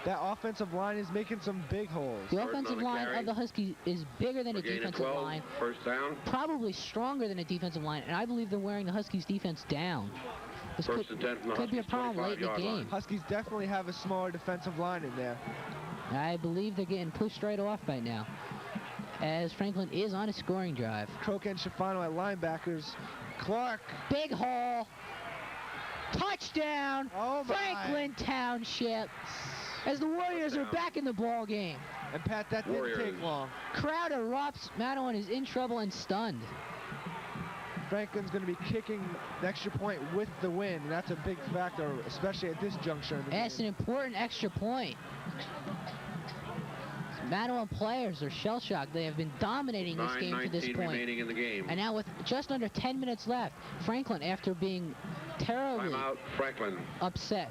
That offensive line is making some big holes. The Burton offensive on the line carry. of the Huskies is bigger than a We're gaining defensive 12. line. First down. Probably stronger than a defensive line, and I believe they're wearing the Huskies defense down. This First and 10 from the could be a Huskies problem late in the 25-yard game. line. Huskies definitely have a smaller defensive line in there. I believe they're getting pushed right off right now, as Franklin is on a scoring drive. Croak and Schifano at linebackers. Clark. Big hole. Touchdown. Oh my. Franklin Township. As the Warriors are back in the ball game. And Pat, that didn't Warriors. take long. Crowd erupts. Matawan is in trouble and stunned. Franklin's going to be kicking the extra point with the win, and that's a big factor, especially at this juncture in the That's an game. important extra point. Matawan players are shell-shocked. They have been dominating this game to this 9:19 point. remaining in the game. And now with just under 10 minutes left, Franklin, after being terribly Timeout, Franklin. upset,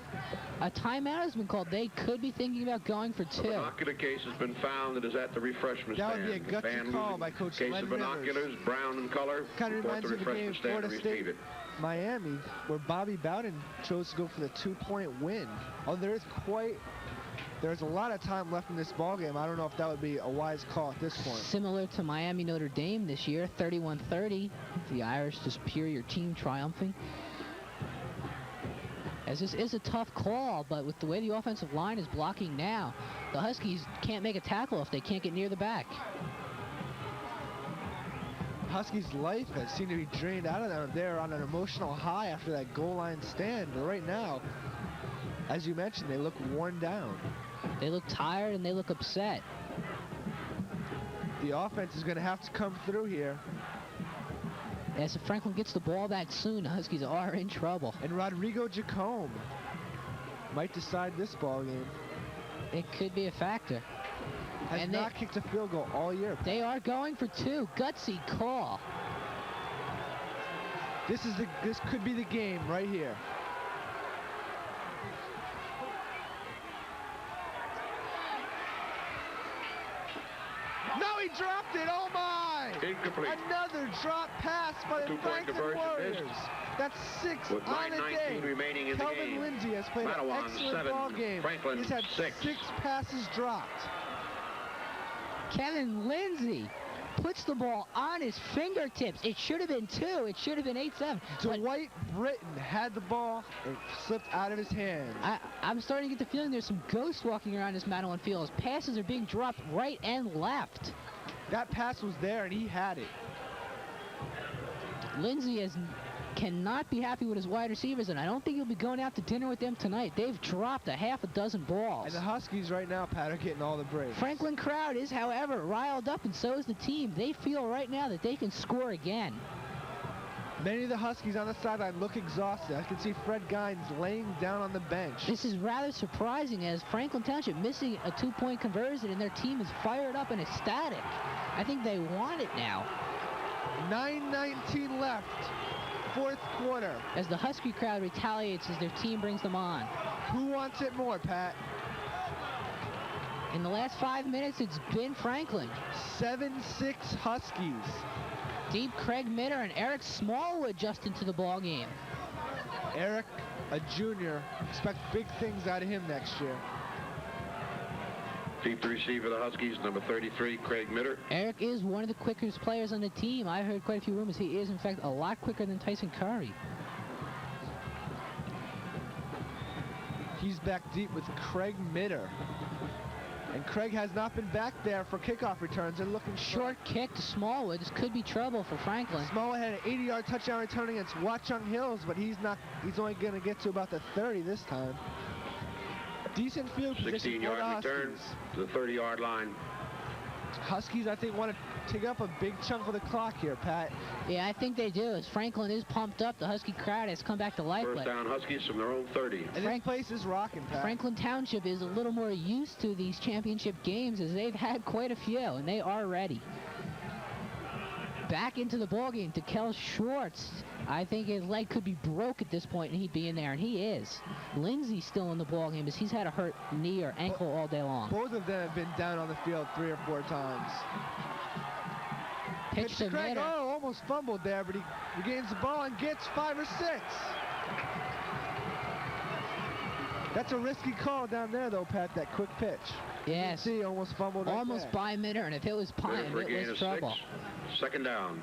a timeout has been called. They could be thinking about going for A 2. binocular case has been found that is at the refreshment That stand. would be a gutsy Band call losing by Coach Case Len of binoculars, brown in color. Kind of Report reminds the me of the game refreshment stand Florida to State, receive it. Miami, where Bobby Bowden chose to go for the 2-point win. Oh, there's a lot of time left in this ball game. I don't know if that would be a wise call at this point. Similar to Miami Notre Dame this year, 31-30. The Irish, the superior team, triumphing. As this is a tough call, but with the way the offensive line is blocking now, the Huskies can't make a tackle if they can't get near the back. Huskies' life has seemed to be drained out of them. They're on an emotional high after that goal line stand. But right now, as you mentioned, they look worn down. They look tired and they look upset. The offense is going to have to come through here. As if Franklin gets the ball back soon, the Huskies are in trouble. And Rodrigo Jacome might decide this ball game. It could be a factor. Has And not kicked a field goal all year. They are going for 2. Gutsy call. This could be the game right here. he dropped it. Oh, my. Incomplete. Another drop pass by the Two-point Franklin conversion Warriors. missed. That's 6 With on the 9:19 day. remaining in the Kelvin game. Lindsay has played an Matawan, excellent 7, ball game. Franklin, He's had 6. 6 passes dropped. Kevin Lindsay puts the ball on his fingertips. It should have been 2. It should have been 8-7. Dwight Britton had the ball and slipped out of his hands. I'm starting to get the feeling there's some ghosts walking around this Matawan field. His passes are being dropped right and left. That pass was there, and he had it. Lindsay cannot be happy with his wide receivers, and I don't think he'll be going out to dinner with them tonight. They've dropped a half a dozen balls. And the Huskies right now, Pat, are getting all the breaks. Franklin crowd is, however, riled up, and so is the team. They feel right now that they can score again. Many of the Huskies on the sideline look exhausted. I can see Fred Gines laying down on the bench. This is rather surprising, as Franklin Township missing a 2-point conversion, and their team is fired up and ecstatic. I think they want it now. 9:19 left. 4th quarter. As the Husky crowd retaliates as their team brings them on. Who wants it more, Pat? In the last 5 minutes, it's been Franklin. 7-6 Huskies. Deep Craig Mitter and Eric Smallwood just into the ball game. Eric, a junior, expect big things out of him next year. Deep to receive for the Huskies, number 33, Craig Mitter. Eric is one of the quickest players on the team. I heard quite a few rumors. He is, in fact, a lot quicker than Tyson Curry. He's back deep with Craig Mitter. And Craig has not been back there for kickoff returns. They're looking short kick to Smallwood. This could be trouble for Franklin. Smallwood had an 80-yard touchdown return against Watchung Hills, but he's only going to get to about the 30 this time. Decent field position for the 16-yard return to the 30-yard line. Huskies, I think, want to take up a big chunk of the clock here, Pat. Yeah, I think they do. As Franklin is pumped up, the Husky crowd has come back to life. First down Huskies from their own 30. And this place is rocking, Pat. Franklin Township is a little more used to these championship games, as they've had quite a few, and they are ready. Back into the ballgame to Kel Schwartz. I think his leg could be broke at this point, and he'd be in there, and he is. Lindsay's still in the ballgame, as he's had a hurt knee or ankle all day long. Both of them have been down on the field 3 or 4 times. Pitch to Craig, Mitter. oh, almost fumbled there, but he regains the ball and gets 5 or 6. That's a risky call down there, though, Pat, that quick pitch. Yes. You see, almost fumbled right almost there. by Mitter, and if it was Pine, it was trouble. 6. 2nd down.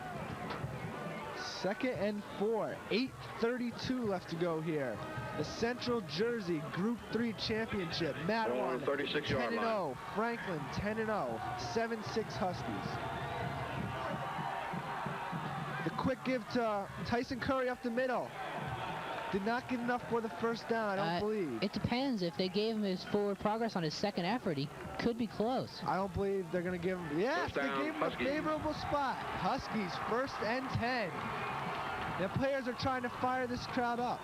2nd and 4. 8:32 left to go here. The Central Jersey Group 3 Championship. Matawan 36-yard 10-0. Franklin 10-0. 7-6 Huskies. The quick give to Tyson Curry up the middle. Did not get enough for the first down, I don't believe. It depends. If they gave him his forward progress on his second effort, he could be close. I don't believe they're going to give him. Yes, they gave him Huskies. a favorable spot. Huskies 1st and 10. The players are trying to fire this crowd up.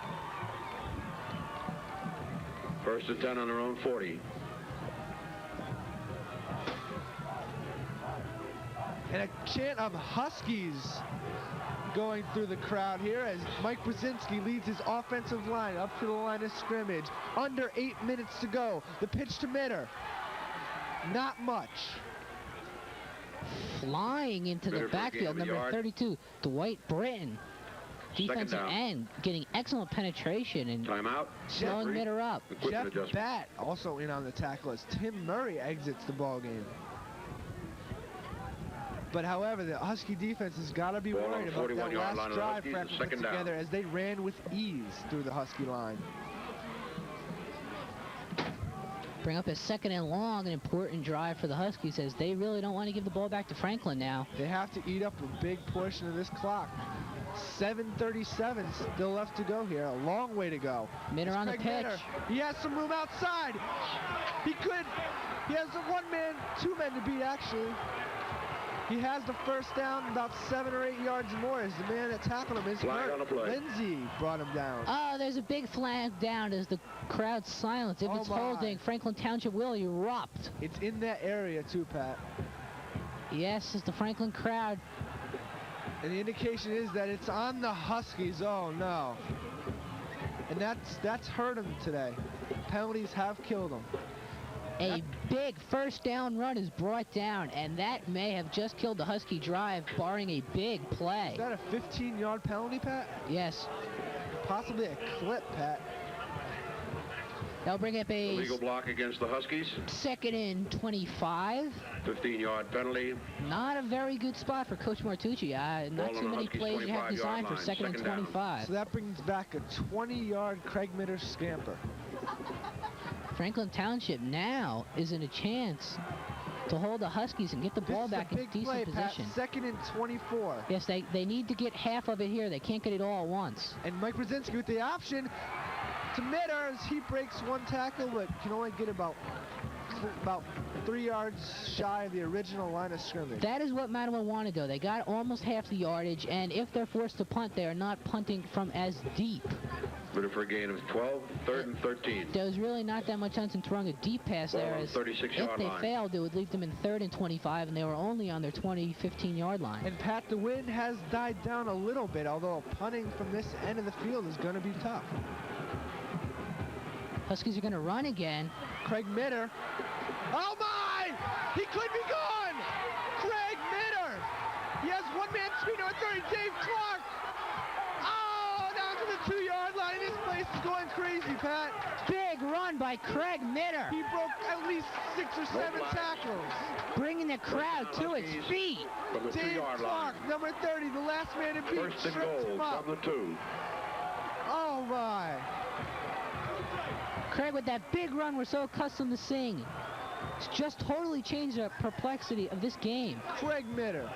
1st and 10 on their own 40. And a chant of Huskies going through the crowd here as Mike Brzezinski leads his offensive line up to the line of scrimmage. Under 8 minutes to go. The pitch to Mitter. Not much. Flying into the backfield, number 32, Dwight Britton. Defensive end, getting excellent penetration and timeout. Slowing Mitter up. Jeff Batt also in on the tackle as Tim Murray exits the ball game. But however, the Husky defense has got to be worried about that last drive Franklin put together as they ran with ease through the Husky line. Bring up a 2nd and long, an important drive for the Huskies, as they really don't want to give the ball back to Franklin now. They have to eat up a big portion of this clock. 7:37 still left to go here. A long way to go. Mitter on the pitch. Mitter. He has some room outside. He has a 1-man, 2 men to beat, actually. He has the first down, about 7 or 8 yards more, as the man that tackled him is hurt. Lindsay brought him down. Oh, there's a big flag down as the crowd silence. If it's holding, Franklin Township will erupt. It's in that area too, Pat. Yes, it's the Franklin crowd. And the indication is that it's on the Huskies. Oh no. And that's hurt him today. Penalties have killed him. A big first down run is brought down, and that may have just killed the Husky drive, barring a big play. Is that a 15-yard penalty, Pat? Yes. Possibly a clip, Pat. That'll bring up a Illegal block against the Huskies. 2nd and 25. 15-yard penalty. Not a very good spot for Coach Martucci. Not too many plays you have designed for 2nd and 25. So that brings back a 20-yard Craig Mitter scamper. Franklin Township now is in a chance to hold the Huskies and get the ball back in decent position. Pat, 2nd and 24. Yes, they need to get half of it here. They can't get it all at once. And Mike Brzezinski with the option to Mitter as he breaks one tackle, but can only get about 3 yards shy of the original line of scrimmage. That is what Matawan wanted, though. They got almost half the yardage, and if they're forced to punt, they are not punting from as deep. Mitter for a gain of 12, 3rd and 13. There was really not that much sense in throwing a deep pass Ball there. on the 36-yard if they line. failed, it would leave them in 3rd and 25, and they were only on their 15-yard line. And Pat, the wind has died down a little bit, although punting from this end of the field is going to be tough. Huskies are going to run again. Craig Mitter. Oh my! He could be gone! Craig Mitter! He has one-man speed number 30, Dave Clark! Oh, down to the 2-yard line. This place is going crazy, Pat. Big run by Craig Mitter. He broke at least 6 or 7 tackles. Bringing the crowd to its feet. From the Dave 2-yard line. Clark, number 30, the last man to beat. 1st and goal from the 2. Oh my! Craig with that big run we're so accustomed to seeing. It's just totally changed the perplexity of this game. Craig Mitter.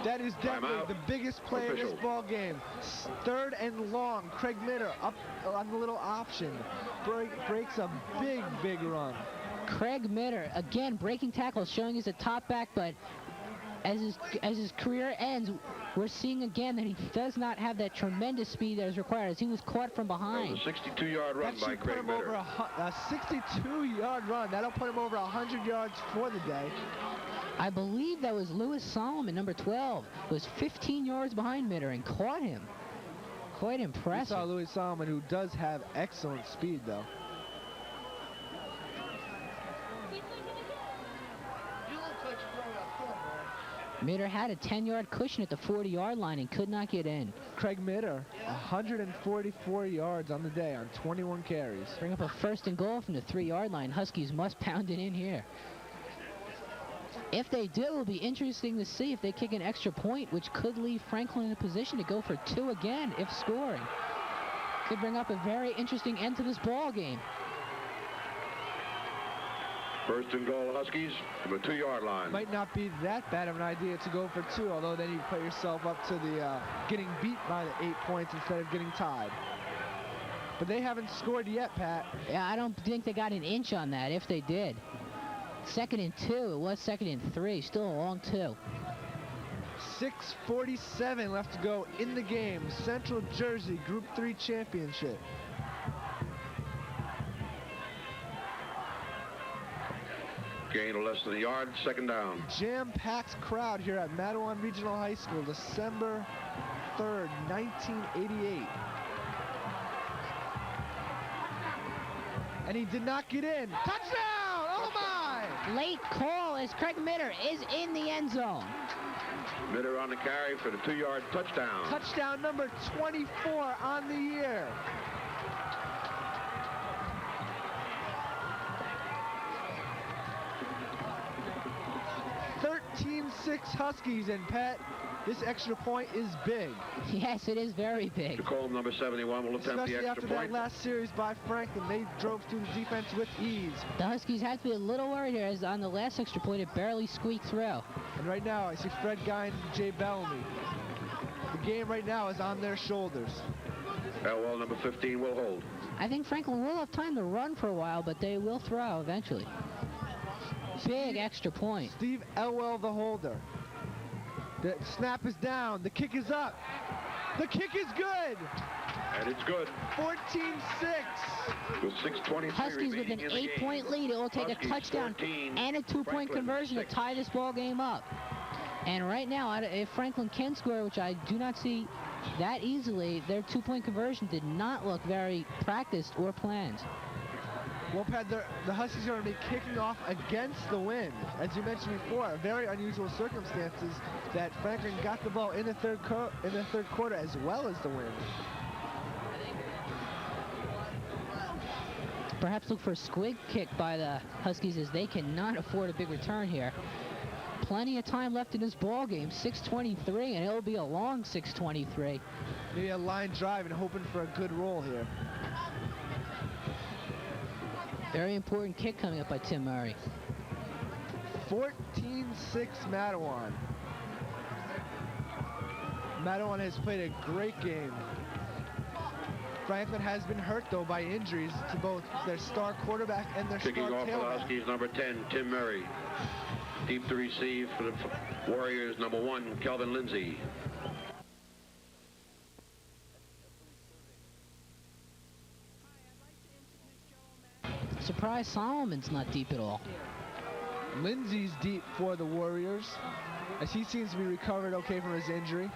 That is definitely the biggest play of this ball game. 3rd and long. Craig Mitter up on the little option. Breaks a big run. Craig Mitter, again, breaking tackles, showing he's a top back, but as his career ends, we're seeing again that he does not have that tremendous speed that is required, as he was caught from behind. That was a 62-yard run by Craig Mitter. A 62-yard run. That'll put him over 100 yards for the day. I believe that was Lewis Solomon, number 12, was 15 yards behind Mitter and caught him. Quite impressive. We saw Lewis Solomon, who does have excellent speed, though. Mitter had a 10-yard cushion at the 40-yard line and could not get in. Craig Mitter, 144 yards on the day on 21 carries. Bring up a 1st and goal from the 3-yard line. Huskies must pound it in here. If they do, it will be interesting to see if they kick an extra point, which could leave Franklin in a position to go for 2 again if scoring. Could bring up a very interesting end to this ball game. 1st and goal Huskies from the 2-yard line. Might not be that bad of an idea to go for 2, although then you put yourself up to the getting beat by the 8 points instead of getting tied. But they haven't scored yet, Pat. Yeah, I don't think they got an inch on that, if they did. 2nd and 2. It was 2nd and 3. Still a long 2. 6:47 left to go in the game. Central Jersey Group 3 Championship. Gain of less than a yard, 2nd down. Jam-packed crowd here at Matawan Regional High School, December 3rd, 1988. And he did not get in. Touchdown! Oh my! Late call as Craig Mitter is in the end zone. Mitter on the carry for the 2-yard touchdown. Touchdown number 24 on the year. Six Huskies, and Pat, this extra point is big. Yes, it is very big. Tacombe number 71 will attempt Especially the extra after point. that last series by Franklin. They drove through the defense with ease. The Huskies had to be a little worried here, as on the last extra point it barely squeaked through. And right now I see Fred Guy and Jay Bellamy. The game right now is on their shoulders. Elwell number 15 will hold. I think Franklin will have time to run for a while, but they will throw eventually. Big extra point. Steve Elwell, the holder. The snap is down. The kick is up. The kick is good. And it's good. 14-6. With 6:23 Huskies with an remaining in the 8-point lead. It will take Huskies a touchdown 14, and a 2-point Franklin conversion 6. to tie this ball game up. And right now, if Franklin can score, which I do not see that easily. Their two-point conversion did not look very practiced or planned. Well, Pat, the Huskies are going to be kicking off against the wind. As you mentioned before, very unusual circumstances that Franklin got the ball in the third quarter as well as the wind. Perhaps look for a squig kick by the Huskies, as they cannot afford a big return here. Plenty of time left in this ball game, 6:23, and it'll be a long 6:23. Maybe a line drive and hoping for a good roll here. Very important kick coming up by Tim Murray. 14-6 Matawan. Matawan has played a great game. Franklin has been hurt, though, by injuries to both their star quarterback and their star tailback. Kicking off for the Huskies, number 10, Tim Murray. Deep to receive for the Warriors, number 1, Kelvin Lindsay. Surprise, Solomon's not deep at all. Lindsay's deep for the Warriors, as he seems to be recovered okay from his injury.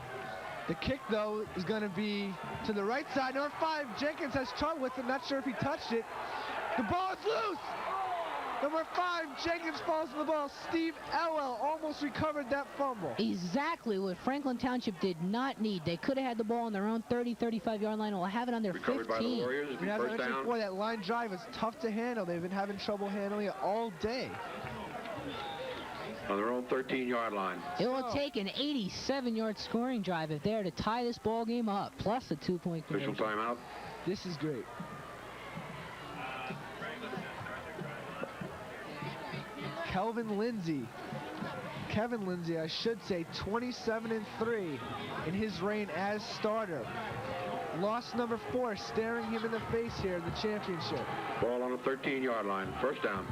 The kick, though, is going to be to the right side. Number 5, Jenkins has trouble with it. Not sure if he touched it. The ball is loose. Number 5, Jenkins falls to the ball. Steve Elwell almost recovered that fumble. Exactly what Franklin Township did not need. They could have had the ball on their own 30, 35-yard line, or have it on their 15. Recovered by the Warriors. As I mentioned before, that line drive is tough to handle. They've been having trouble handling it all day. On their own 13-yard line. It will take an 87-yard scoring drive if they're to tie this ball game up, plus a 2-point conversion. Official timeout. This is great. Kevin Lindsay, I should say, 27-3 in his reign as starter. Loss number 4 staring him in the face here in the championship. Ball on the 13-yard line. First down.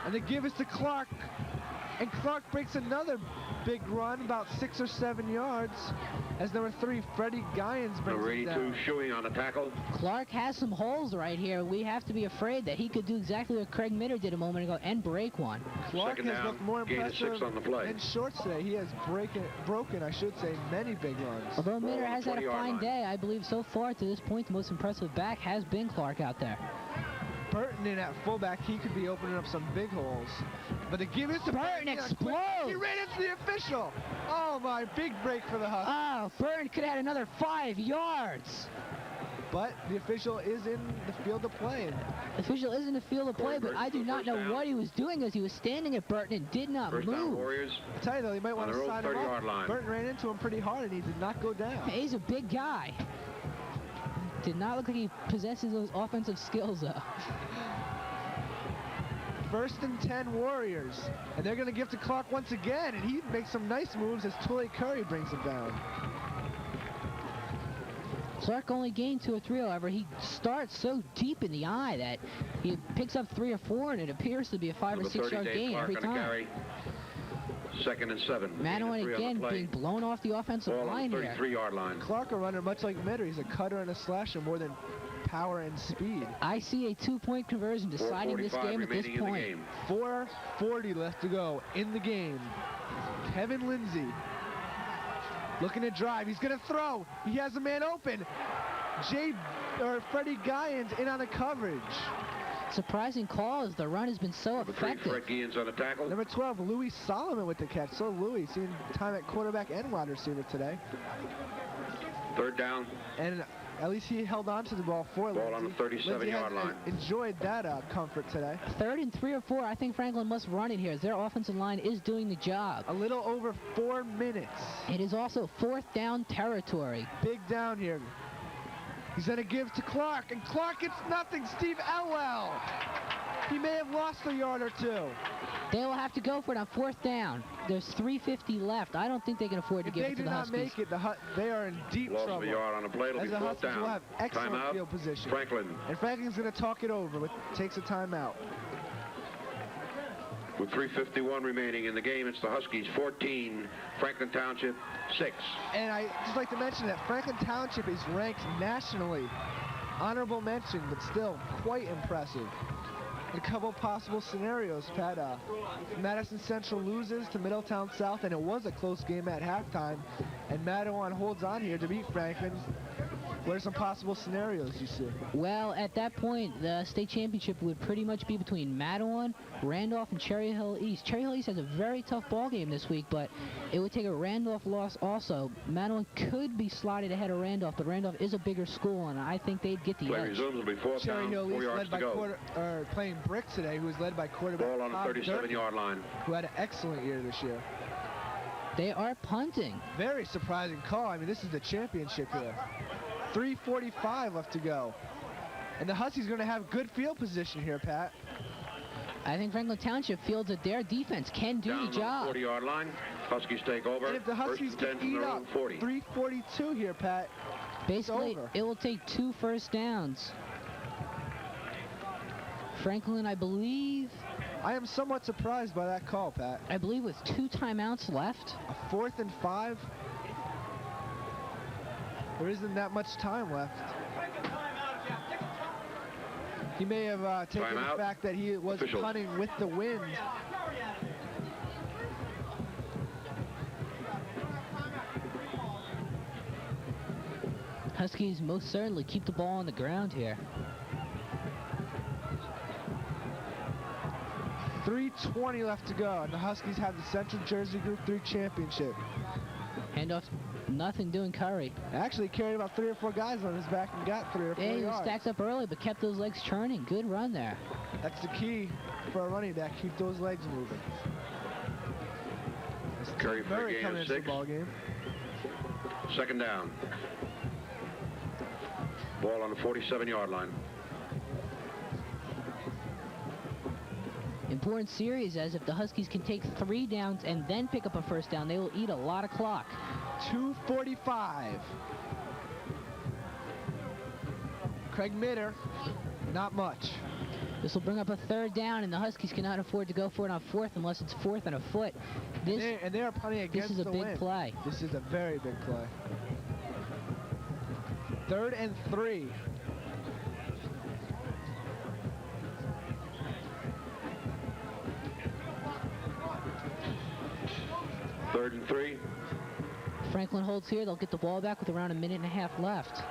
And they give us to Clark. And Clark breaks another big run, about 6 or 7 yards, as number 3, Freddie Gyens brings Number it 82, down. Shuey on the tackle. Clark has some holes right here. We have to be afraid that he could do exactly what Craig Mitter did a moment ago and break one. Clark Second has down, looked more gain of 6 impressive on the play. in shorts today. He has broken, I should say, many big runs. Although Mitter has had a 20-yard fine line. day, I believe so far to this point the most impressive back has been Clark out there. Burton in at fullback, he could be opening up some big holes. But the give is to Burton explodes. He ran into the official. Oh my, big break for the Huskies. Oh, Burton could have had another 5 yards. But the official is in the field of play. The official is in the field of play, but I do not know First down. what he was doing as he was standing at Burton and did not First down, move. Warriors. I tell you though, you might want On to their own sign him 30-yard up. line. Burton ran into him pretty hard and he did not go down. He's a big guy. Did not look like he possesses those offensive skills though. 1st and 10 Warriors. And they're going to give to Clark once again, and he makes some nice moves as Tully Curry brings him down. Clark only gained 2 or 3, however. He starts so deep in the eye that he picks up 3 or 4, and it appears to be a 5 or 6 yard gain every time. Carry. 2nd and 7. Matawan again being blown off the offensive Ball line on the here. 33-yard line. Clark, a runner much like Mitter. He's a cutter and a slasher more than power and speed. I see a 2-point conversion deciding this game at this point. 4:40 left to go in the game. Kevin Lindsay looking to drive. He's going to throw. He has a man open. Freddie Gyens in on the coverage. Surprising call as the run has been so Number 3, effective. Fred Gyens on the tackle. Number 12, Louis Solomon with the catch. So Louis seeing time at quarterback and wide receiver today. 3rd down. And at least he held on to the ball for Ball on the 37-yard line. Enjoyed that comfort today. 3rd and 3 or 4. I think Franklin must run it here as their offensive line is doing the job. A little over 4 minutes. It is also 4th down territory. Big down here. He's going to give to Clark, and Clark gets nothing. Steve Elwell. He may have lost a yard or 2. They will have to go for it on 4th down. There's 3:50 left. I don't think they can afford to If give they it to do the not Huskies. make it, they are in deep Loss trouble. of a yard on the play. It'll As be the 4th Huskies down. will have excellent Timeout. field position. Franklin And Franklin's going to talk it over. Takes a timeout. with 3:51 remaining in the game. It's the Huskies 14, Franklin Township 6. And I just like to mention that Franklin Township is ranked nationally. Honorable mention, but still quite impressive. A couple possible scenarios, Pat. Madison Central loses to Middletown South, and it was a close game at halftime, and Matawan holds on here to beat Franklin. What are some possible scenarios you see? Well, at that point, the state championship would pretty much be between Matawan, Randolph, and Cherry Hill East. Cherry Hill East has a very tough ball game this week, but it would take a Randolph loss also. Matawan could be slotted ahead of Randolph, but Randolph is a bigger school, and I think they'd get the Play edge. resumes. Will be fourth Cherry down, Hill 4 East yards led to by go. playing Brick today, who was led by quarterback Ball on the Todd 37-yard Durkin, line. who had an excellent year this year. They are punting. Very surprising call. I mean, this is the championship here. 3:45 left to go. And the Huskies are going to have good field position here, Pat. I think Franklin Township feels that their defense can do Down the job. on the 40-yard line. Huskies take over. And if the Huskies First and 10 can from eat their up, own 40. 3:42 here, Pat. Basically, over. it will take 2 first downs. Franklin, I believe I am somewhat surprised by that call, Pat. with 2 timeouts left. A 4th and 5. There isn't that much time left. He may have taken Timeout. the fact that he was Official. punting with the wind. Huskies most certainly keep the ball on the ground here. 3:20 left to go, and the Huskies have the Central Jersey Group 3 championship. Handoff, nothing doing Curry. Actually carried about 3 or 4 guys on his back and got 3 or 4 Yeah, he was yards. stacked up early, but kept those legs churning. Good run there. That's the key for a running back. Keep those legs moving. Curry for a Murray gain coming of into the 6. ball game. Second down. Ball on the 47-yard line. Important series, as if the Huskies can take 3 downs and then pick up a first down, they will eat a lot of clock. 2:45. Craig Mitter, not much. This will bring up a 3rd down, and the Huskies cannot afford to go for it on 4th unless it's 4th and a foot. And they are punting against this is a the big wind. play. This is a very big play. 3rd and 3. Third and 3. Franklin holds here. They'll get the ball back with around 1.5 minutes left.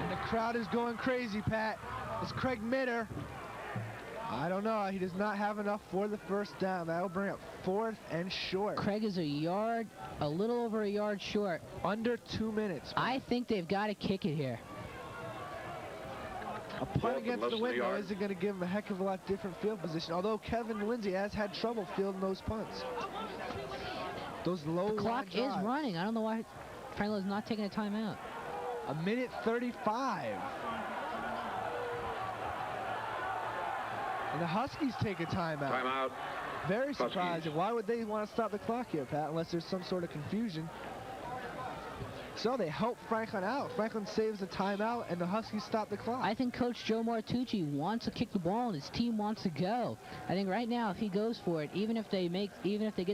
And the crowd is going crazy, Pat. It's Craig Mitter. I don't know. He does not have enough for the first down. That'll bring up 4th and short. Craig is a little over a yard short. Under 2 minutes. I think they've got to kick it here. A punt against the wind, though, isn't going to give him a heck of a lot different field position, although Kevin Lindsay has had trouble fielding those punts. Those low The clock is drives. running. I don't know why Franklin is not taking a timeout. 1:35. And the Huskies take a timeout. Timeout. Very Huskies. surprising. Why would they want to stop the clock here, Pat, unless there's some sort of confusion? So they help Franklin out. Franklin saves a timeout, and the Huskies stop the clock. I think Coach Joe Martucci wants to kick the ball, and his team wants to go. I think right now, if he goes for it, even if they get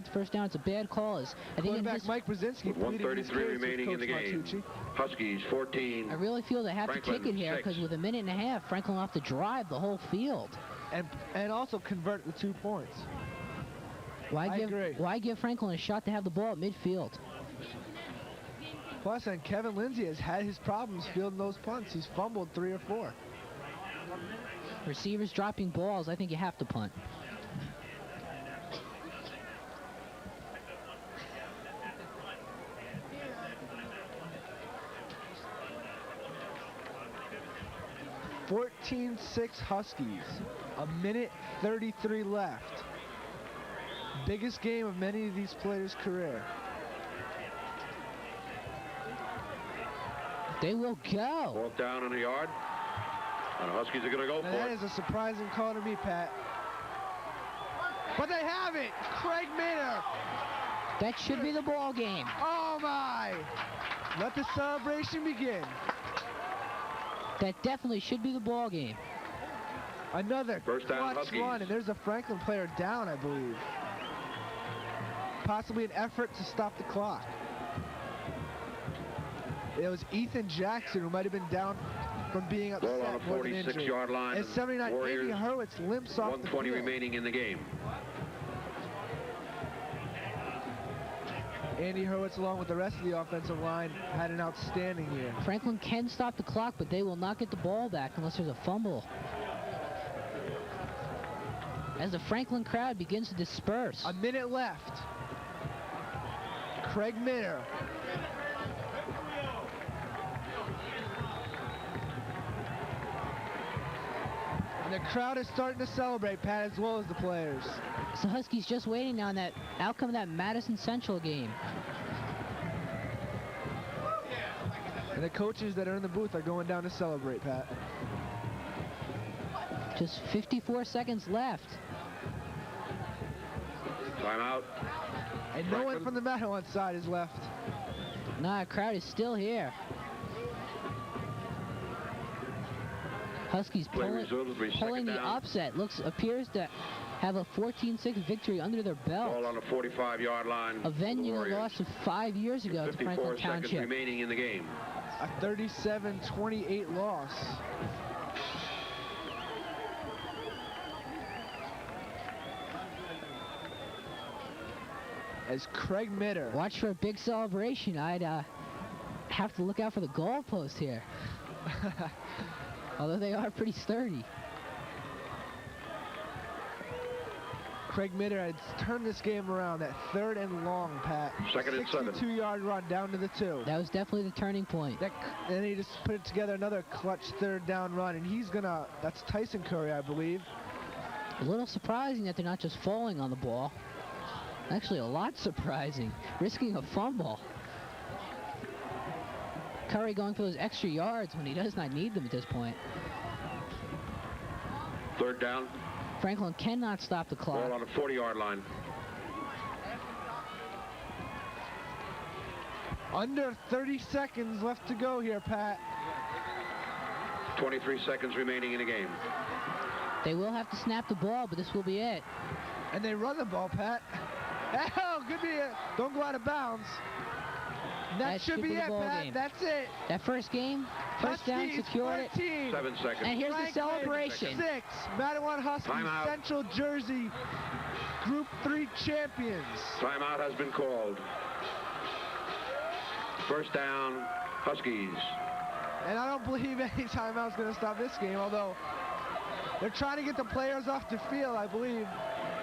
the first down, it's a bad call. I think in Quarterback this, Mike Brzezinski With pleading his 1:33 case with remaining in the Coach game. Martucci. Huskies 14. I really feel they have Franklin, to kick it here 6. because with 1.5 minutes, Franklin will have to drive the whole field. And also convert the 2 points. I agree. Why give Franklin a shot to have the ball at midfield? Plus, and Kevin Lindsay has had his problems fielding those punts. He's fumbled 3 or 4. Receivers dropping balls, I think you have to punt. (14-6) Huskies. 1:33 left. Biggest game of many of these players' career. They will go. Fourth down in the yard. And the Huskies are going to go Now for that it. is a surprising call to me, Pat. But they have it. Craig Mitter. That should be the ball game. Oh my! Let the celebration begin. That definitely should be the ball game. Another First down, clutch Huskies. run, and there's a Franklin player down, I believe. Possibly an effort to stop the clock. It was Ethan Jackson who might have been down from being upset Ball on the more than injured. 46-yard line. At 79, Warriors, Andy Hurwitz limps off the 1:20 field. remaining in the game. Andy Hurwitz, along with the rest of the offensive line, had an outstanding year. Franklin can stop the clock, but they will not get the ball back unless there's a fumble. As the Franklin crowd begins to disperse. A minute left. Craig Mitter. And the crowd is starting to celebrate, Pat, as well as the players. So Huskies just waiting on that outcome of that Madison Central game. And the coaches that are in the booth are going down to celebrate, Pat. Just 54 seconds left. Timeout. And no one from the Matawan side is left. Nah, crowd is still here. Huskies pulling the upset. Appears to have a 14-6 victory under their belt. Ball on the 45-yard line. Avenging a loss of 5 years ago to Franklin 54 seconds Township. remaining in the game. A 37-28 loss. As Craig Mitter. Watch for a big celebration. I'd have to look out for the goalpost here. Although they are pretty sturdy. Craig Mitter had turned this game around. That 3rd and long, Pat. Second and 7. 62-yard run down to the 2. That was definitely the turning point. And he just put it together, another clutch 3rd down run. And he's gonna, that's Tyson Curry, I believe. A little surprising that they're not just falling on the ball. Actually, a lot surprising. Risking a fumble. Curry going for those extra yards when he does not need them at this point. 3rd down. Franklin cannot stop the clock. Ball on the 40-yard line. Under 30 seconds left to go here, Pat. 23 seconds remaining in the game. They will have to snap the ball, but this will be it. And they run the ball, Pat. Oh, good be it. Don't go out of bounds. That should be it, Pat. Game. That's it. That first game, first down, secured 14. it. 7 seconds. And here's Franklin, the celebration. 6. Matawan Huskies, Timeout. Central Jersey, Group 3 champions. Timeout has been called. First down, Huskies. And I don't believe any timeout's going to stop this game, although they're trying to get the players off the field, I believe.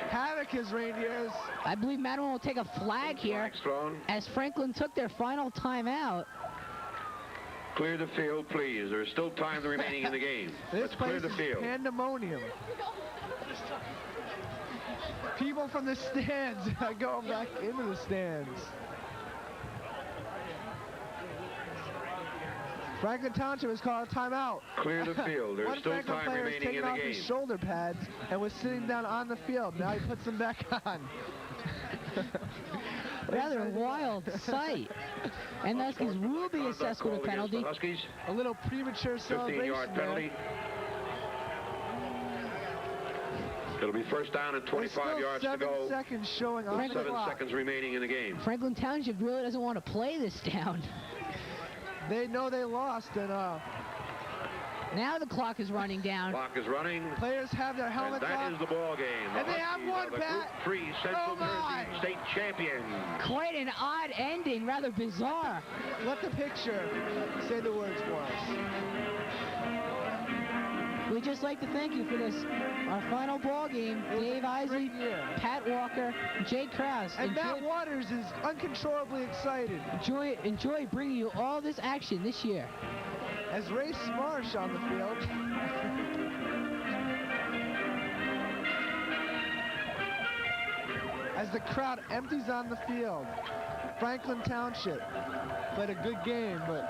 Havoc has reindeers. I believe Matawan will take a flag here as Franklin took their final timeout. Clear the field, please. There's still time remaining in the game. Let's clear the field. Pandemonium. People from the stands are going back into the stands. Franklin Township has called a timeout. Clear the field. There's still time remaining in the game. His shoulder pads and was sitting down on the field. Now he puts them back on. Rather wild sight. And the Huskies will be assessed with a penalty. A little premature celebration. 15-yard penalty. It'll be first down and 25 yards to go. 7 seconds showing on the 7 clock. seconds remaining in the game. Franklin Township really doesn't want to play this down. They know they lost, and now the clock is running down. Clock is running. Players have their helmets on. That is the ball game. And they have one, Pat. Group 3 Central Jersey State champions. Quite an odd ending, rather bizarre. Let the picture say the words for us. We'd just like to thank you for this, our final ball game. Dave Isley, Pat Walker, Jay Krause. And Matt Waters is uncontrollably excited. Enjoy bringing you all this action this year. As Ray Smarsh on the field. As the crowd empties on the field. Franklin Township played a good game, but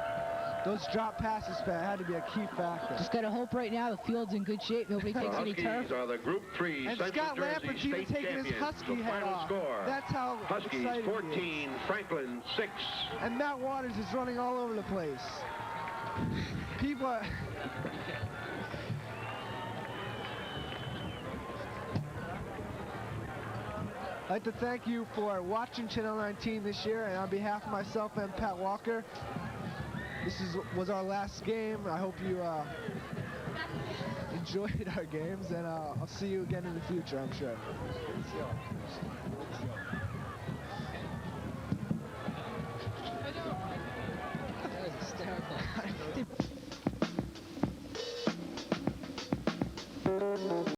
those drop passes, Pat, had to be a key factor. Just got to hope right now the field's in good shape. Nobody takes any turf. Huskies are the Group 3 and Central Scott Jersey Lampert's even State taking his champions. Husky The head final off. score. That's how Huskies excited 14, Franklin 6. And Matt Waters is running all over the place. People are... I'd like to thank you for watching Channel 19 this year, and on behalf of myself and Pat Walker, was our last game. I hope you enjoyed our games, and I'll see you again in the future, I'm sure.